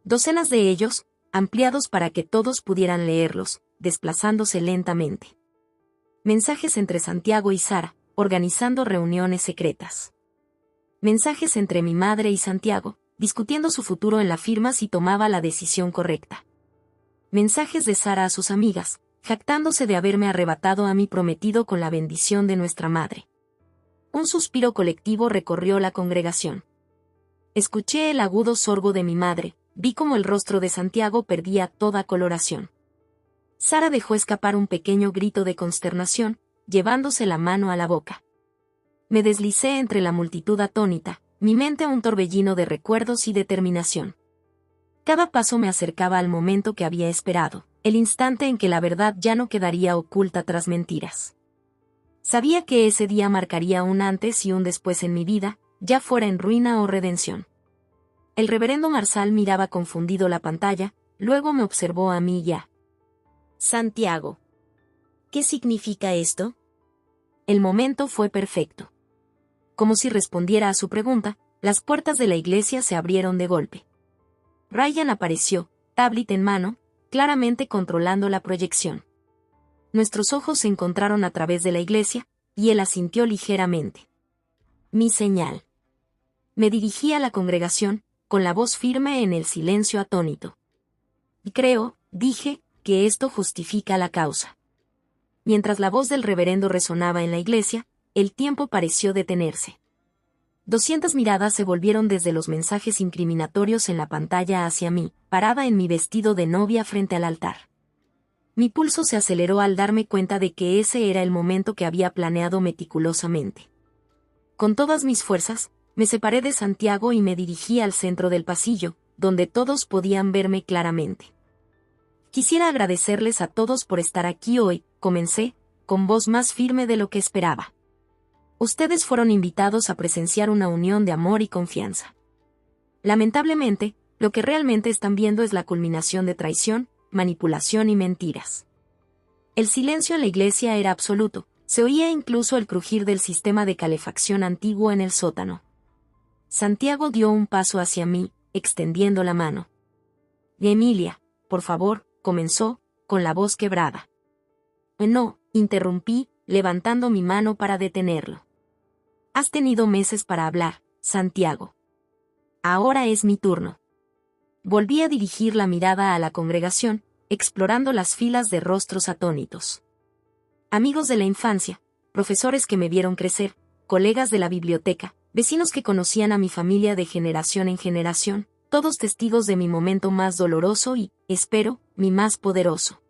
Docenas de ellos, ampliados para que todos pudieran leerlos, desplazándose lentamente. Mensajes entre Santiago y Sara, organizando reuniones secretas. Mensajes entre mi madre y Santiago, discutiendo su futuro en la firma si tomaba la decisión correcta. Mensajes de Sara a sus amigas, jactándose de haberme arrebatado a mi prometido con la bendición de nuestra madre. Un suspiro colectivo recorrió la congregación. Escuché el agudo sorbo de mi madre, vi cómo el rostro de Santiago perdía toda coloración. Sara dejó escapar un pequeño grito de consternación, llevándose la mano a la boca. Me deslicé entre la multitud atónita, mi mente un torbellino de recuerdos y determinación. Cada paso me acercaba al momento que había esperado, el instante en que la verdad ya no quedaría oculta tras mentiras. Sabía que ese día marcaría un antes y un después en mi vida, ya fuera en ruina o redención. El reverendo Marsal miraba confundido la pantalla, luego me observó a mí y a Santiago. ¿Qué significa esto? El momento fue perfecto. Como si respondiera a su pregunta, las puertas de la iglesia se abrieron de golpe. Ryan apareció, tablet en mano, claramente controlando la proyección. Nuestros ojos se encontraron a través de la iglesia, y él asintió ligeramente. Mi señal. Me dirigí a la congregación, con la voz firme en el silencio atónito. Y creo, dije, que esto justifica la causa. Mientras la voz del reverendo resonaba en la iglesia, el tiempo pareció detenerse. 200 miradas se volvieron desde los mensajes incriminatorios en la pantalla hacia mí, parada en mi vestido de novia frente al altar. Mi pulso se aceleró al darme cuenta de que ese era el momento que había planeado meticulosamente. Con todas mis fuerzas, me separé de Santiago y me dirigí al centro del pasillo, donde todos podían verme claramente. Quisiera agradecerles a todos por estar aquí hoy, comencé, con voz más firme de lo que esperaba. Ustedes fueron invitados a presenciar una unión de amor y confianza. Lamentablemente, lo que realmente están viendo es la culminación de traición, manipulación y mentiras. El silencio en la iglesia era absoluto, Se oía incluso el crujir del sistema de calefacción antiguo en el sótano. Santiago dio un paso hacia mí, extendiendo la mano. Emilia, por favor, comenzó, con la voz quebrada. No, interrumpí, levantando mi mano para detenerlo. Has tenido meses para hablar, Santiago. Ahora es mi turno. Volví a dirigir la mirada a la congregación, explorando las filas de rostros atónitos. Amigos de la infancia, profesores que me vieron crecer, colegas de la biblioteca, vecinos que conocían a mi familia de generación en generación, todos testigos de mi momento más doloroso y, espero, mi más poderoso.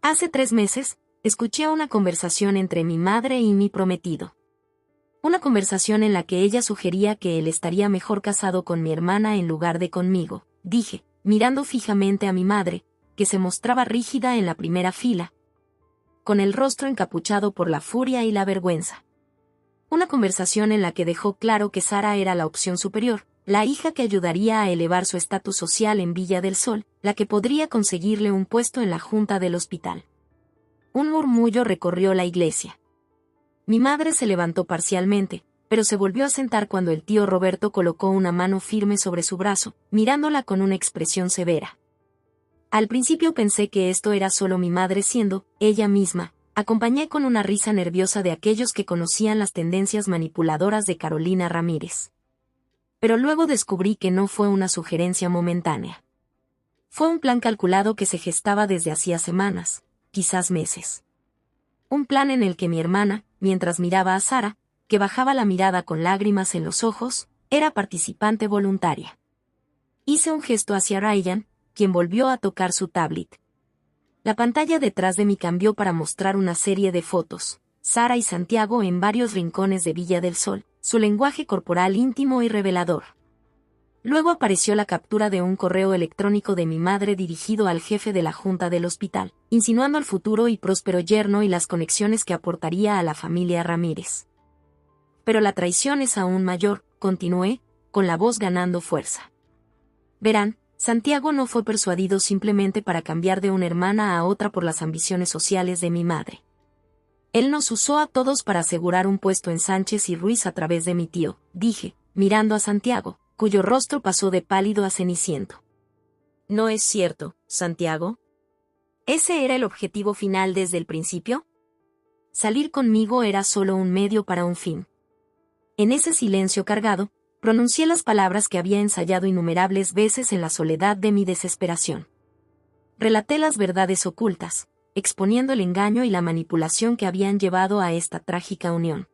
Hace 3 meses, escuché una conversación entre mi madre y mi prometido. Una conversación en la que ella sugería que él estaría mejor casado con mi hermana en lugar de conmigo, dije, mirando fijamente a mi madre, que se mostraba rígida en la primera fila, con el rostro encapuchado por la furia y la vergüenza. Una conversación en la que dejó claro que Sara era la opción superior, la hija que ayudaría a elevar su estatus social en Villa del Sol, la que podría conseguirle un puesto en la junta del hospital. Un murmullo recorrió la iglesia. Mi madre se levantó parcialmente, pero se volvió a sentar cuando el tío Roberto colocó una mano firme sobre su brazo, mirándola con una expresión severa. Al principio pensé que esto era solo mi madre siendo, ella misma. Acompañé con una risa nerviosa de aquellos que conocían las tendencias manipuladoras de Carolina Ramírez. Pero luego descubrí que no fue una sugerencia momentánea. Fue un plan calculado que se gestaba desde hacía semanas, quizás meses. Un plan en el que mi hermana, mientras miraba a Sara, que bajaba la mirada con lágrimas en los ojos, era participante voluntaria. Hice un gesto hacia Ryan, quien volvió a tocar su tablet. La pantalla detrás de mí cambió para mostrar una serie de fotos, Sara y Santiago en varios rincones de Villa del Sol, su lenguaje corporal íntimo y revelador. Luego apareció la captura de un correo electrónico de mi madre dirigido al jefe de la junta del hospital, insinuando el futuro y próspero yerno y las conexiones que aportaría a la familia Ramírez. Pero la traición es aún mayor, continué, con la voz ganando fuerza. Verán, Santiago no fue persuadido simplemente para cambiar de una hermana a otra por las ambiciones sociales de mi madre. Él nos usó a todos para asegurar un puesto en Sánchez y Ruiz a través de mi tío, dije, mirando a Santiago, cuyo rostro pasó de pálido a ceniciento. ¿No es cierto, Santiago? ¿Ese era el objetivo final desde el principio? Salir conmigo era solo un medio para un fin. En ese silencio cargado, pronuncié las palabras que había ensayado innumerables veces en la soledad de mi desesperación. Relaté las verdades ocultas, exponiendo el engaño y la manipulación que habían llevado a esta trágica unión.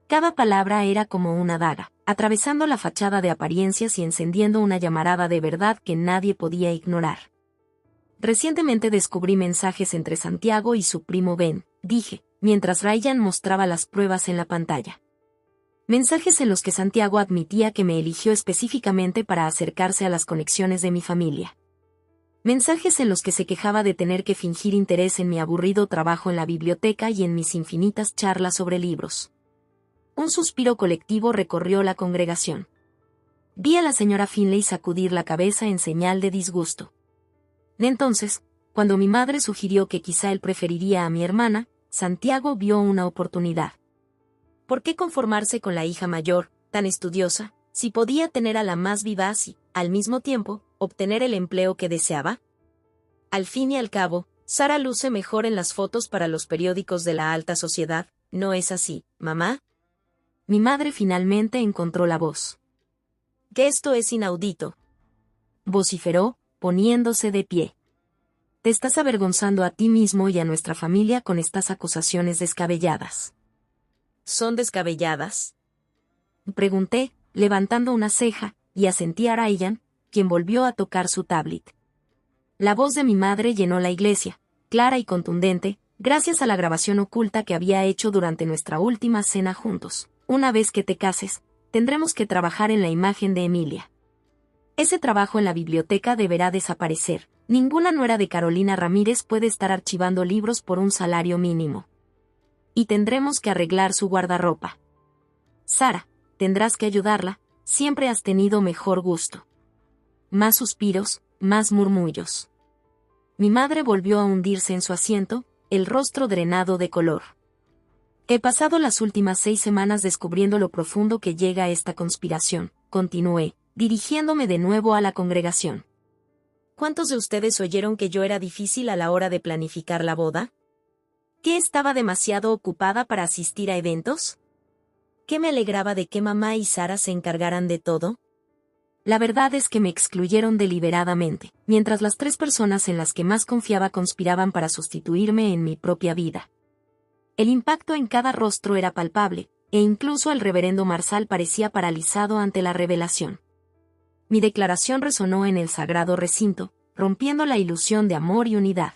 Cada palabra era como una daga, atravesando la fachada de apariencias y encendiendo una llamarada de verdad que nadie podía ignorar. Recientemente descubrí mensajes entre Santiago y su primo Ben, dije, mientras Ryan mostraba las pruebas en la pantalla. Mensajes en los que Santiago admitía que me eligió específicamente para acercarse a las conexiones de mi familia. Mensajes en los que se quejaba de tener que fingir interés en mi aburrido trabajo en la biblioteca y en mis infinitas charlas sobre libros. Un suspiro colectivo recorrió la congregación. Vi a la señora Finlay sacudir la cabeza en señal de disgusto. Entonces, cuando mi madre sugirió que quizá él preferiría a mi hermana, Santiago vio una oportunidad. ¿Por qué conformarse con la hija mayor, tan estudiosa, si podía tener a la más vivaz y, al mismo tiempo, obtener el empleo que deseaba? Al fin y al cabo, Sara luce mejor en las fotos para los periódicos de la alta sociedad, ¿no es así, mamá? Mi madre finalmente encontró la voz. Que esto es inaudito, vociferó, poniéndose de pie. Te estás avergonzando a ti mismo y a nuestra familia con estas acusaciones descabelladas. ¿Son descabelladas?, pregunté, levantando una ceja, y asentí a Ryan, quien volvió a tocar su tablet. La voz de mi madre llenó la iglesia, clara y contundente, gracias a la grabación oculta que había hecho durante nuestra última cena juntos. Una vez que te cases, tendremos que trabajar en la imagen de Emilia. Ese trabajo en la biblioteca deberá desaparecer. Ninguna nuera de Carolina Ramírez puede estar archivando libros por un salario mínimo. Y tendremos que arreglar su guardarropa. Sara, tendrás que ayudarla, siempre has tenido mejor gusto. Más suspiros, más murmullos. Mi madre volvió a hundirse en su asiento, el rostro drenado de color. He pasado las últimas 6 semanas descubriendo lo profundo que llega esta conspiración, continué, dirigiéndome de nuevo a la congregación. ¿Cuántos de ustedes oyeron que yo era difícil a la hora de planificar la boda? ¿Que estaba demasiado ocupada para asistir a eventos? ¿Que me alegraba de que mamá y Sara se encargaran de todo? La verdad es que me excluyeron deliberadamente, mientras las 3 personas en las que más confiaba conspiraban para sustituirme en mi propia vida. El impacto en cada rostro era palpable, e incluso el reverendo Marsal parecía paralizado ante la revelación. Mi declaración resonó en el sagrado recinto, rompiendo la ilusión de amor y unidad.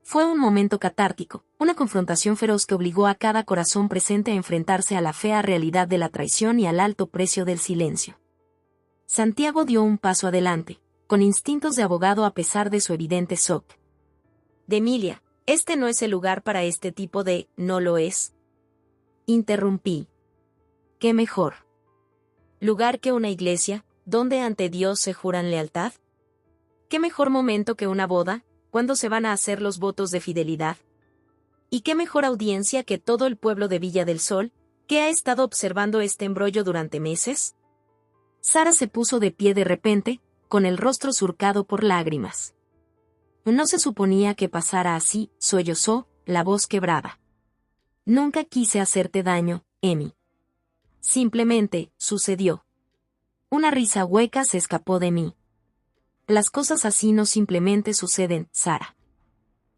Fue un momento catártico, una confrontación feroz que obligó a cada corazón presente a enfrentarse a la fea realidad de la traición y al alto precio del silencio. Santiago dio un paso adelante, con instintos de abogado a pesar de su evidente shock. «De Emilia, este no es el lugar para este tipo de «no lo es». Interrumpí. «¿Qué mejor lugar que una iglesia, donde ante Dios se juran lealtad? ¿Qué mejor momento que una boda, cuando se van a hacer los votos de fidelidad? ¿Y qué mejor audiencia que todo el pueblo de Villa del Sol, que ha estado observando este embrollo durante meses?» Sara se puso de pie de repente, con el rostro surcado por lágrimas. «No se suponía que pasara así», sollozó, la voz quebrada. «Nunca quise hacerte daño, Emi. Simplemente, sucedió». Una risa hueca se escapó de mí. «Las cosas así no simplemente suceden, Sara.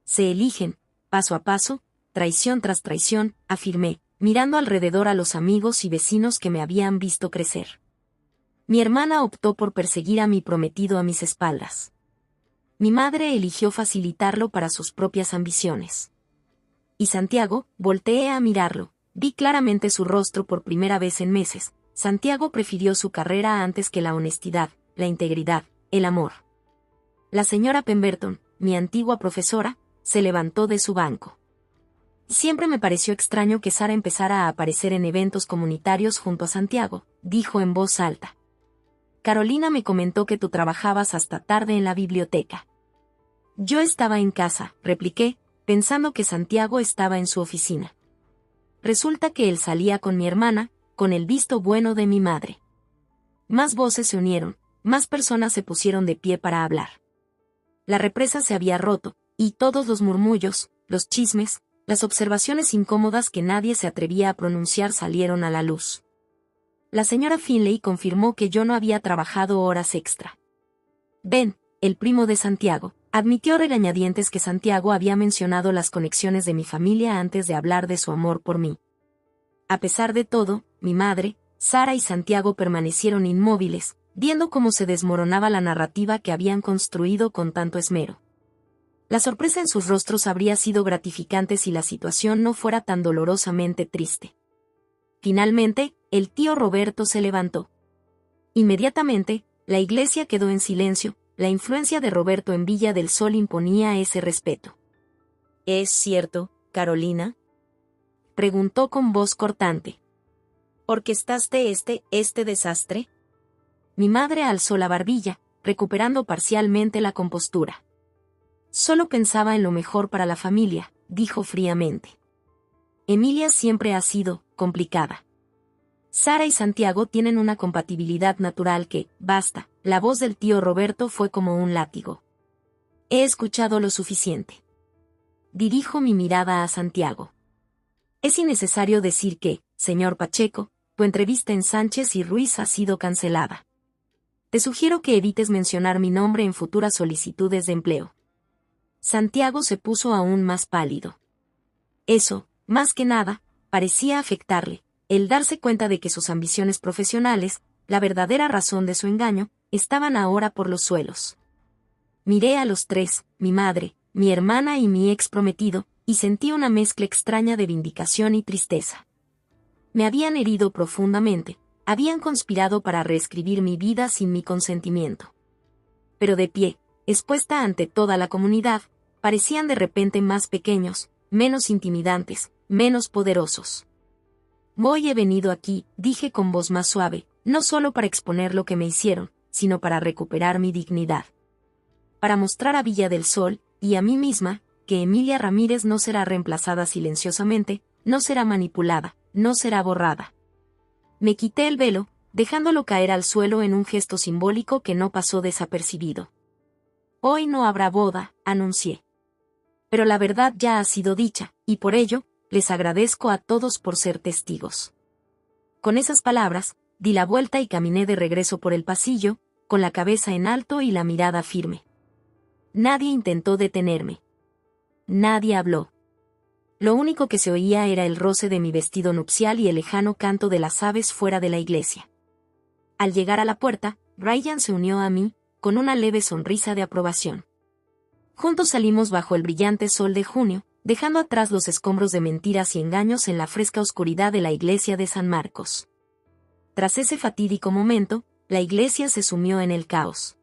Se eligen, paso a paso, traición tras traición», afirmé, mirando alrededor a los amigos y vecinos que me habían visto crecer. Mi hermana optó por perseguir a mi prometido a mis espaldas. Mi madre eligió facilitarlo para sus propias ambiciones. Y Santiago, volteé a mirarlo, vi claramente su rostro por primera vez en meses. Santiago prefirió su carrera antes que la honestidad, la integridad, el amor. La señora Pemberton, mi antigua profesora, se levantó de su banco. «Siempre me pareció extraño que Sara empezara a aparecer en eventos comunitarios junto a Santiago», dijo en voz alta. «Carolina me comentó que tú trabajabas hasta tarde en la biblioteca». «Yo estaba en casa», repliqué, pensando que Santiago estaba en su oficina. Resulta que él salía con mi hermana, con el visto bueno de mi madre. Más voces se unieron, más personas se pusieron de pie para hablar. La represa se había roto, y todos los murmullos, los chismes, las observaciones incómodas que nadie se atrevía a pronunciar salieron a la luz. La señora Finley confirmó que yo no había trabajado horas extra. Ben, el primo de Santiago, admitió regañadientes que Santiago había mencionado las conexiones de mi familia antes de hablar de su amor por mí. A pesar de todo, mi madre, Sara y Santiago permanecieron inmóviles, viendo cómo se desmoronaba la narrativa que habían construido con tanto esmero. La sorpresa en sus rostros habría sido gratificante si la situación no fuera tan dolorosamente triste. Finalmente, el tío Roberto se levantó. Inmediatamente, la iglesia quedó en silencio. La influencia de Roberto en Villa del Sol imponía ese respeto. «¿Es cierto, Carolina?», preguntó con voz cortante. «¿Orquestaste este desastre?». Mi madre alzó la barbilla, recuperando parcialmente la compostura. «Solo pensaba en lo mejor para la familia», dijo fríamente. «Emilia siempre ha sido complicada. Sara y Santiago tienen una compatibilidad natural que, basta». La voz del tío Roberto fue como un látigo. «He escuchado lo suficiente». Dirijo mi mirada a Santiago. «Es innecesario decir que, señor Pacheco, tu entrevista en Sánchez y Ruiz ha sido cancelada. Te sugiero que evites mencionar mi nombre en futuras solicitudes de empleo». Santiago se puso aún más pálido. Eso, más que nada, parecía afectarle, el darse cuenta de que sus ambiciones profesionales, la verdadera razón de su engaño, estaban ahora por los suelos. Miré a los 3, mi madre, mi hermana y mi ex prometido, y sentí una mezcla extraña de vindicación y tristeza. Me habían herido profundamente, habían conspirado para reescribir mi vida sin mi consentimiento. Pero de pie, expuesta ante toda la comunidad, parecían de repente más pequeños, menos intimidantes, menos poderosos. «Hoy he venido aquí», dije con voz más suave, «no solo para exponer lo que me hicieron, sino para recuperar mi dignidad. Para mostrar a Villa del Sol, y a mí misma, que Emilia Ramírez no será reemplazada silenciosamente, no será manipulada, no será borrada. Me quité el velo, dejándolo caer al suelo en un gesto simbólico que no pasó desapercibido. Hoy no habrá boda, anuncié. Pero la verdad ya ha sido dicha, y por ello, les agradezco a todos por ser testigos. Con esas palabras, di la vuelta y caminé de regreso por el pasillo, con la cabeza en alto y la mirada firme. Nadie intentó detenerme. Nadie habló. Lo único que se oía era el roce de mi vestido nupcial y el lejano canto de las aves fuera de la iglesia. Al llegar a la puerta, Ryan se unió a mí, con una leve sonrisa de aprobación. Juntos salimos bajo el brillante sol de junio, dejando atrás los escombros de mentiras y engaños en la fresca oscuridad de la iglesia de San Marcos. Tras ese fatídico momento, la iglesia se sumió en el caos.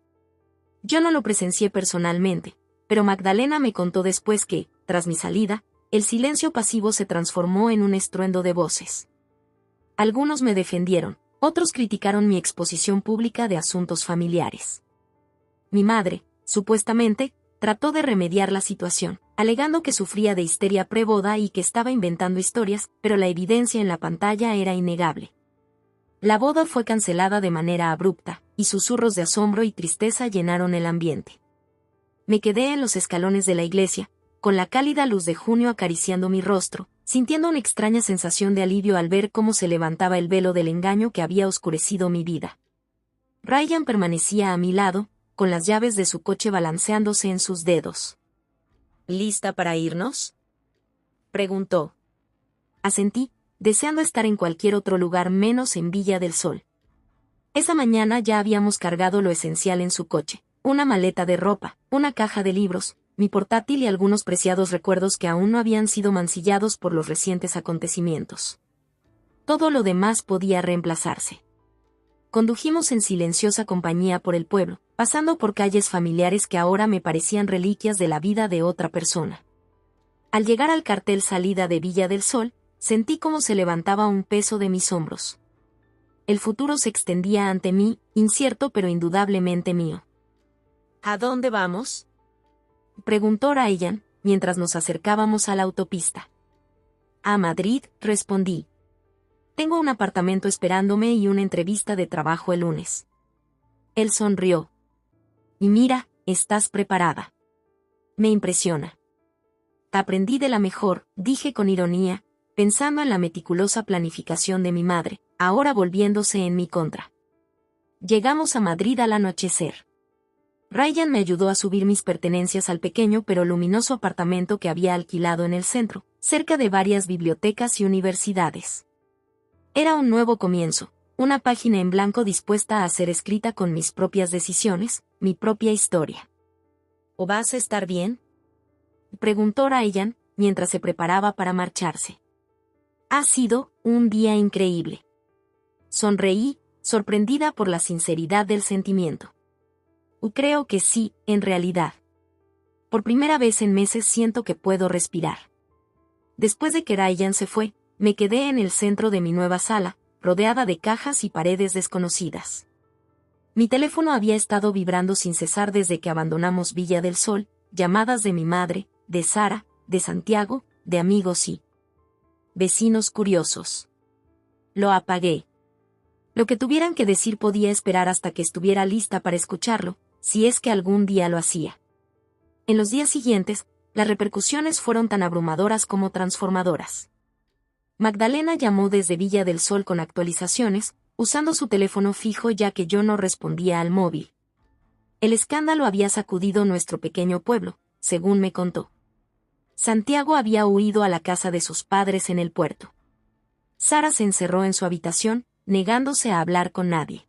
Yo no lo presencié personalmente, pero Magdalena me contó después que, tras mi salida, el silencio pasivo se transformó en un estruendo de voces. Algunos me defendieron, otros criticaron mi exposición pública de asuntos familiares. Mi madre, supuestamente, trató de remediar la situación, alegando que sufría de histeria preboda y que estaba inventando historias, pero la evidencia en la pantalla era innegable. La boda fue cancelada de manera abrupta, y susurros de asombro y tristeza llenaron el ambiente. Me quedé en los escalones de la iglesia, con la cálida luz de junio acariciando mi rostro, sintiendo una extraña sensación de alivio al ver cómo se levantaba el velo del engaño que había oscurecido mi vida. Ryan permanecía a mi lado, con las llaves de su coche balanceándose en sus dedos. ¿Lista para irnos?, preguntó. Asentí, deseando estar en cualquier otro lugar menos en Villa del Sol. Esa mañana ya habíamos cargado lo esencial en su coche, una maleta de ropa, una caja de libros, mi portátil y algunos preciados recuerdos que aún no habían sido mancillados por los recientes acontecimientos. Todo lo demás podía reemplazarse. Condujimos en silenciosa compañía por el pueblo, pasando por calles familiares que ahora me parecían reliquias de la vida de otra persona. Al llegar al cartel salida de Villa del Sol, sentí cómo se levantaba un peso de mis hombros. El futuro se extendía ante mí, incierto pero indudablemente mío. ¿A dónde vamos?, preguntó Ryan, mientras nos acercábamos a la autopista. A Madrid, respondí. Tengo un apartamento esperándome y una entrevista de trabajo el lunes. Él sonrió. Y mira, estás preparada. Me impresiona. Aprendí de la mejor, dije con ironía, pensando en la meticulosa planificación de mi madre, ahora volviéndose en mi contra. Llegamos a Madrid al anochecer. Ryan me ayudó a subir mis pertenencias al pequeño pero luminoso apartamento que había alquilado en el centro, cerca de varias bibliotecas y universidades. Era un nuevo comienzo, una página en blanco dispuesta a ser escrita con mis propias decisiones, mi propia historia. ¿O vas a estar bien?, preguntó Ryan, mientras se preparaba para marcharse. Ha sido un día increíble. Sonreí, sorprendida por la sinceridad del sentimiento. Creo que sí, en realidad. Por primera vez en meses siento que puedo respirar. Después de que Ryan se fue, me quedé en el centro de mi nueva sala, rodeada de cajas y paredes desconocidas. Mi teléfono había estado vibrando sin cesar desde que abandonamos Villa del Sol, llamadas de mi madre, de Sara, de Santiago, de amigos y vecinos curiosos. Lo apagué. Lo que tuvieran que decir podía esperar hasta que estuviera lista para escucharlo, si es que algún día lo hacía. En los días siguientes, las repercusiones fueron tan abrumadoras como transformadoras. Magdalena llamó desde Villa del Sol con actualizaciones, usando su teléfono fijo ya que yo no respondía al móvil. El escándalo había sacudido nuestro pequeño pueblo, según me contó. Santiago había huido a la casa de sus padres en el puerto. Sara se encerró en su habitación, negándose a hablar con nadie.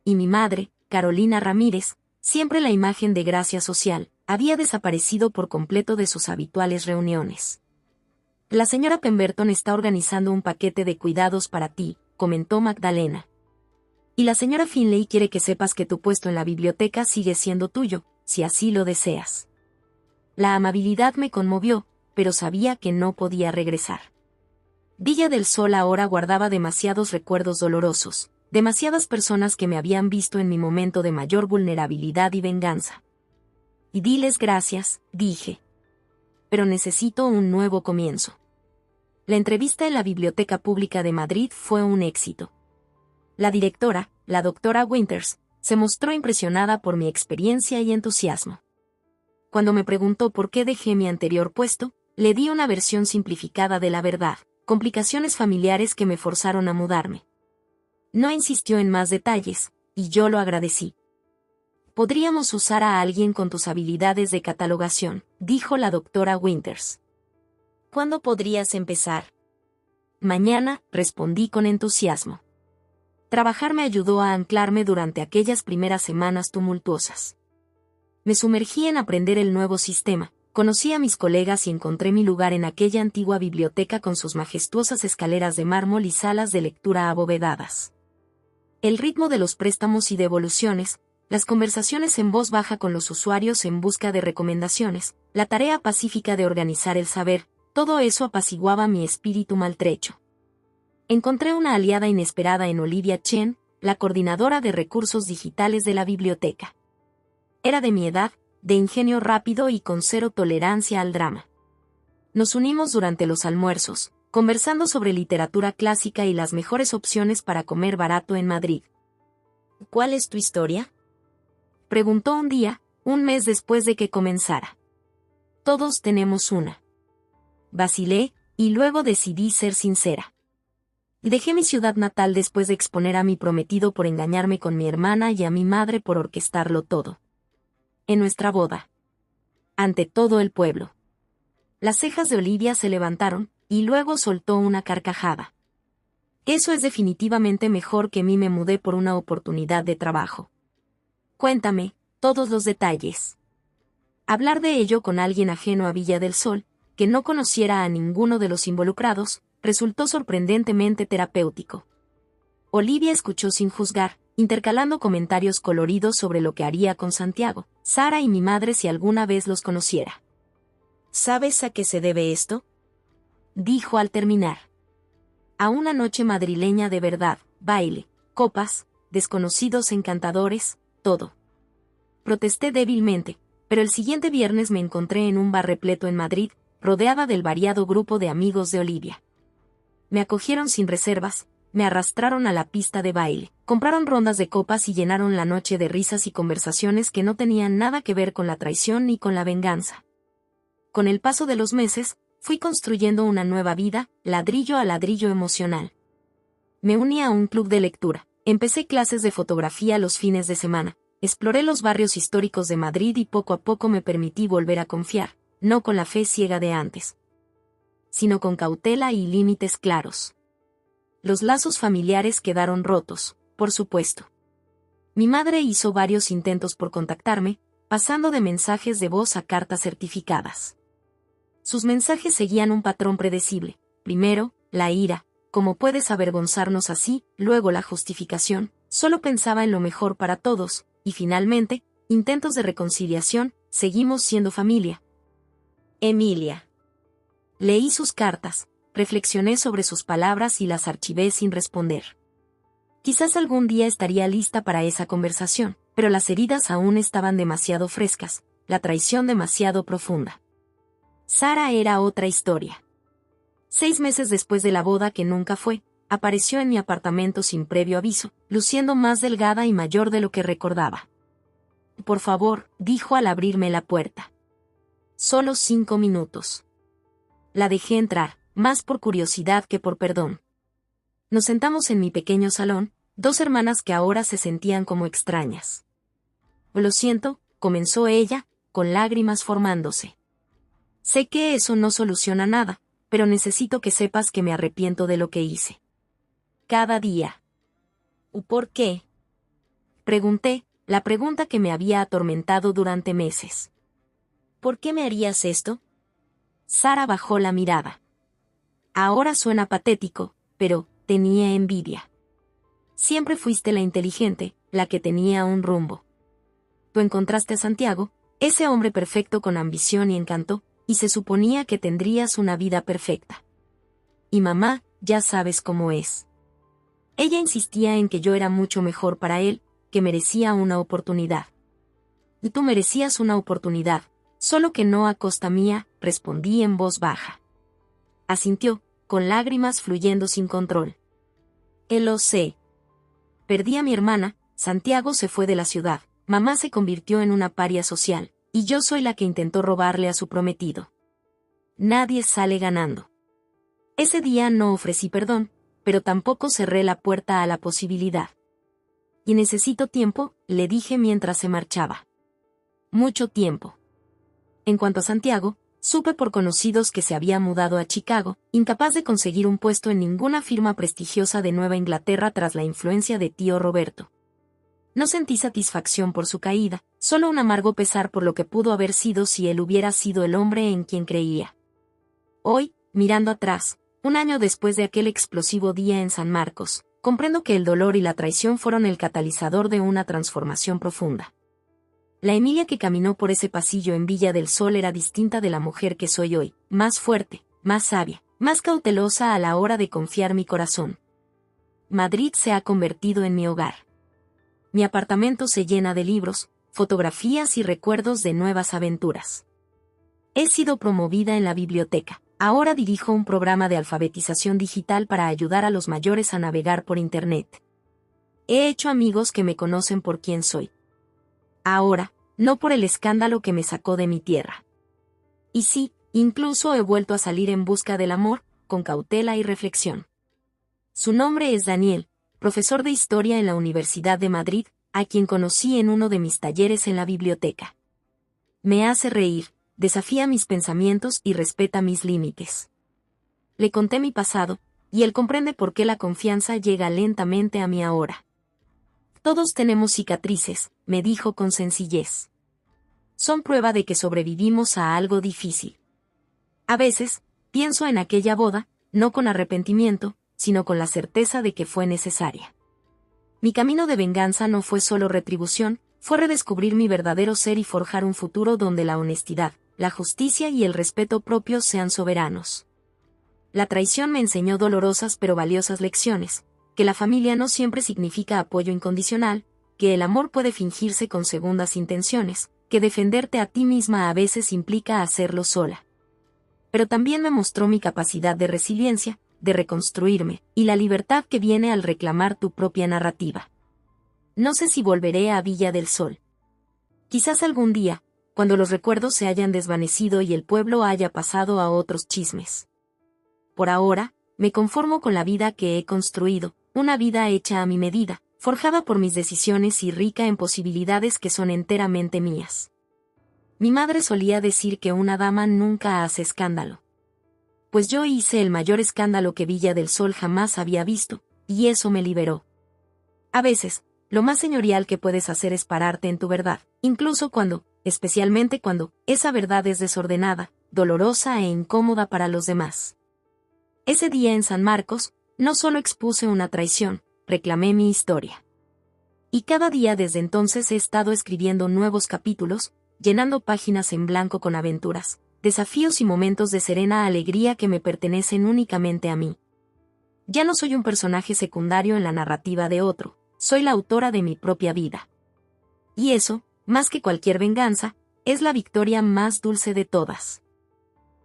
Y mi madre, Carolina Ramírez, siempre la imagen de gracia social, había desaparecido por completo de sus habituales reuniones. La señora Pemberton está organizando un paquete de cuidados para ti, comentó Magdalena. Y la señora Finley quiere que sepas que tu puesto en la biblioteca sigue siendo tuyo, si así lo deseas. La amabilidad me conmovió, pero sabía que no podía regresar. Villa del Sol ahora guardaba demasiados recuerdos dolorosos, demasiadas personas que me habían visto en mi momento de mayor vulnerabilidad y venganza. Y diles gracias, dije. Pero necesito un nuevo comienzo. La entrevista en la Biblioteca Pública de Madrid fue un éxito. La directora, la doctora Winters, se mostró impresionada por mi experiencia y entusiasmo. Cuando me preguntó por qué dejé mi anterior puesto, le di una versión simplificada de la verdad, complicaciones familiares que me forzaron a mudarme. No insistió en más detalles, y yo lo agradecí. Podríamos usar a alguien con tus habilidades de catalogación, dijo la doctora Winters. ¿Cuándo podrías empezar? Mañana, respondí con entusiasmo. Trabajar me ayudó a anclarme durante aquellas primeras semanas tumultuosas. Me sumergí en aprender el nuevo sistema, conocí a mis colegas y encontré mi lugar en aquella antigua biblioteca con sus majestuosas escaleras de mármol y salas de lectura abovedadas. El ritmo de los préstamos y devoluciones, las conversaciones en voz baja con los usuarios en busca de recomendaciones, la tarea pacífica de organizar el saber, todo eso apaciguaba mi espíritu maltrecho. Encontré una aliada inesperada en Olivia Chen, la coordinadora de recursos digitales de la biblioteca. Era de mi edad, de ingenio rápido y con cero tolerancia al drama. Nos unimos durante los almuerzos, conversando sobre literatura clásica y las mejores opciones para comer barato en Madrid. ¿Cuál es tu historia?, preguntó un día, un mes después de que comenzara. Todos tenemos una. Vacilé, y luego decidí ser sincera. Dejé mi ciudad natal después de exponer a mi prometido por engañarme con mi hermana y a mi madre por orquestarlo todo. En nuestra boda. Ante todo el pueblo. Las cejas de Olivia se levantaron, y luego soltó una carcajada. Eso es definitivamente mejor que me mudé por una oportunidad de trabajo. Cuéntame, todos los detalles. Hablar de ello con alguien ajeno a Villa del Sol, que no conociera a ninguno de los involucrados, resultó sorprendentemente terapéutico. Olivia escuchó sin juzgar, intercalando comentarios coloridos sobre lo que haría con Santiago, Sara y mi madre si alguna vez los conociera. ¿Sabes a qué se debe esto?, dijo al terminar. A una noche madrileña de verdad, baile, copas, desconocidos encantadores, todo. Protesté débilmente, pero el siguiente viernes me encontré en un bar repleto en Madrid, rodeada del variado grupo de amigos de Olivia. Me acogieron sin reservas, me arrastraron a la pista de baile, compraron rondas de copas y llenaron la noche de risas y conversaciones que no tenían nada que ver con la traición ni con la venganza. Con el paso de los meses, fui construyendo una nueva vida, ladrillo a ladrillo emocional. Me uní a un club de lectura, empecé clases de fotografía los fines de semana, exploré los barrios históricos de Madrid y poco a poco me permití volver a confiar, no con la fe ciega de antes, sino con cautela y límites claros. Los lazos familiares quedaron rotos, por supuesto. Mi madre hizo varios intentos por contactarme, pasando de mensajes de voz a cartas certificadas. Sus mensajes seguían un patrón predecible: primero, la ira, ¿cómo puedes avergonzarnos así?, luego la justificación, solo pensaba en lo mejor para todos, y finalmente, intentos de reconciliación, seguimos siendo familia. Emilia. Leí sus cartas, reflexioné sobre sus palabras y las archivé sin responder. Quizás algún día estaría lista para esa conversación, pero las heridas aún estaban demasiado frescas, la traición demasiado profunda. Sara era otra historia. 6 meses después de la boda que nunca fue, apareció en mi apartamento sin previo aviso, luciendo más delgada y mayor de lo que recordaba. Por favor, dijo al abrirme la puerta. Solo 5 minutos. La dejé entrar, más por curiosidad que por perdón. Nos sentamos en mi pequeño salón, 2 hermanas que ahora se sentían como extrañas. Lo siento, comenzó ella, con lágrimas formándose. Sé que eso no soluciona nada, pero necesito que sepas que me arrepiento de lo que hice. Cada día. ¿Por qué?, pregunté, la pregunta que me había atormentado durante meses. ¿Por qué me harías esto? Sara bajó la mirada. Ahora suena patético, pero tenía envidia. Siempre fuiste la inteligente, la que tenía un rumbo. Tú encontraste a Santiago, ese hombre perfecto con ambición y encanto, y se suponía que tendrías una vida perfecta. Y mamá, ya sabes cómo es. Ella insistía en que yo era mucho mejor para él, que merecía una oportunidad. Y tú merecías una oportunidad, solo que no a costa mía, respondí en voz baja. Asintió, con lágrimas fluyendo sin control. Lo sé. Perdí a mi hermana, Santiago se fue de la ciudad, mamá se convirtió en una paria social, y yo soy la que intentó robarle a su prometido. Nadie sale ganando. Ese día no ofrecí perdón, pero tampoco cerré la puerta a la posibilidad. Y necesito tiempo, le dije mientras se marchaba. Mucho tiempo. En cuanto a Santiago, supe por conocidos que se había mudado a Chicago, incapaz de conseguir un puesto en ninguna firma prestigiosa de Nueva Inglaterra tras la influencia de tío Roberto. No sentí satisfacción por su caída, solo un amargo pesar por lo que pudo haber sido si él hubiera sido el hombre en quien creía. Hoy, mirando atrás, un año después de aquel explosivo día en San Marcos, comprendo que el dolor y la traición fueron el catalizador de una transformación profunda. La Emilia que caminó por ese pasillo en Villa del Sol era distinta de la mujer que soy hoy, más fuerte, más sabia, más cautelosa a la hora de confiar mi corazón. Madrid se ha convertido en mi hogar. Mi apartamento se llena de libros, fotografías y recuerdos de nuevas aventuras. He sido promovida en la biblioteca. Ahora dirijo un programa de alfabetización digital para ayudar a los mayores a navegar por Internet. He hecho amigos que me conocen por quien soy. Ahora, no por el escándalo que me sacó de mi tierra. Y sí, incluso he vuelto a salir en busca del amor, con cautela y reflexión. Su nombre es Daniel, profesor de historia en la Universidad de Madrid, a quien conocí en uno de mis talleres en la biblioteca. Me hace reír, desafía mis pensamientos y respeta mis límites. Le conté mi pasado, y él comprende por qué la confianza llega lentamente a mi ahora. Todos tenemos cicatrices, me dijo con sencillez. Son prueba de que sobrevivimos a algo difícil. A veces, pienso en aquella boda, no con arrepentimiento, sino con la certeza de que fue necesaria. Mi camino de venganza no fue solo retribución, fue redescubrir mi verdadero ser y forjar un futuro donde la honestidad, la justicia y el respeto propio sean soberanos. La traición me enseñó dolorosas pero valiosas lecciones, que la familia no siempre significa apoyo incondicional, que el amor puede fingirse con segundas intenciones, que defenderte a ti misma a veces implica hacerlo sola. Pero también me mostró mi capacidad de resiliencia, de reconstruirme, y la libertad que viene al reclamar tu propia narrativa. No sé si volveré a Villa del Sol. Quizás algún día, cuando los recuerdos se hayan desvanecido y el pueblo haya pasado a otros chismes. Por ahora, me conformo con la vida que he construido, una vida hecha a mi medida, forjada por mis decisiones y rica en posibilidades que son enteramente mías. Mi madre solía decir que una dama nunca hace escándalo. Pues yo hice el mayor escándalo que Villa del Sol jamás había visto, y eso me liberó. A veces, lo más señorial que puedes hacer es pararte en tu verdad, incluso especialmente cuando, esa verdad es desordenada, dolorosa e incómoda para los demás. Ese día en San Marcos, no solo expuse una traición, reclamé mi historia. Y cada día desde entonces he estado escribiendo nuevos capítulos, llenando páginas en blanco con aventuras, desafíos y momentos de serena alegría que me pertenecen únicamente a mí. Ya no soy un personaje secundario en la narrativa de otro, soy la autora de mi propia vida. Y eso, más que cualquier venganza, es la victoria más dulce de todas.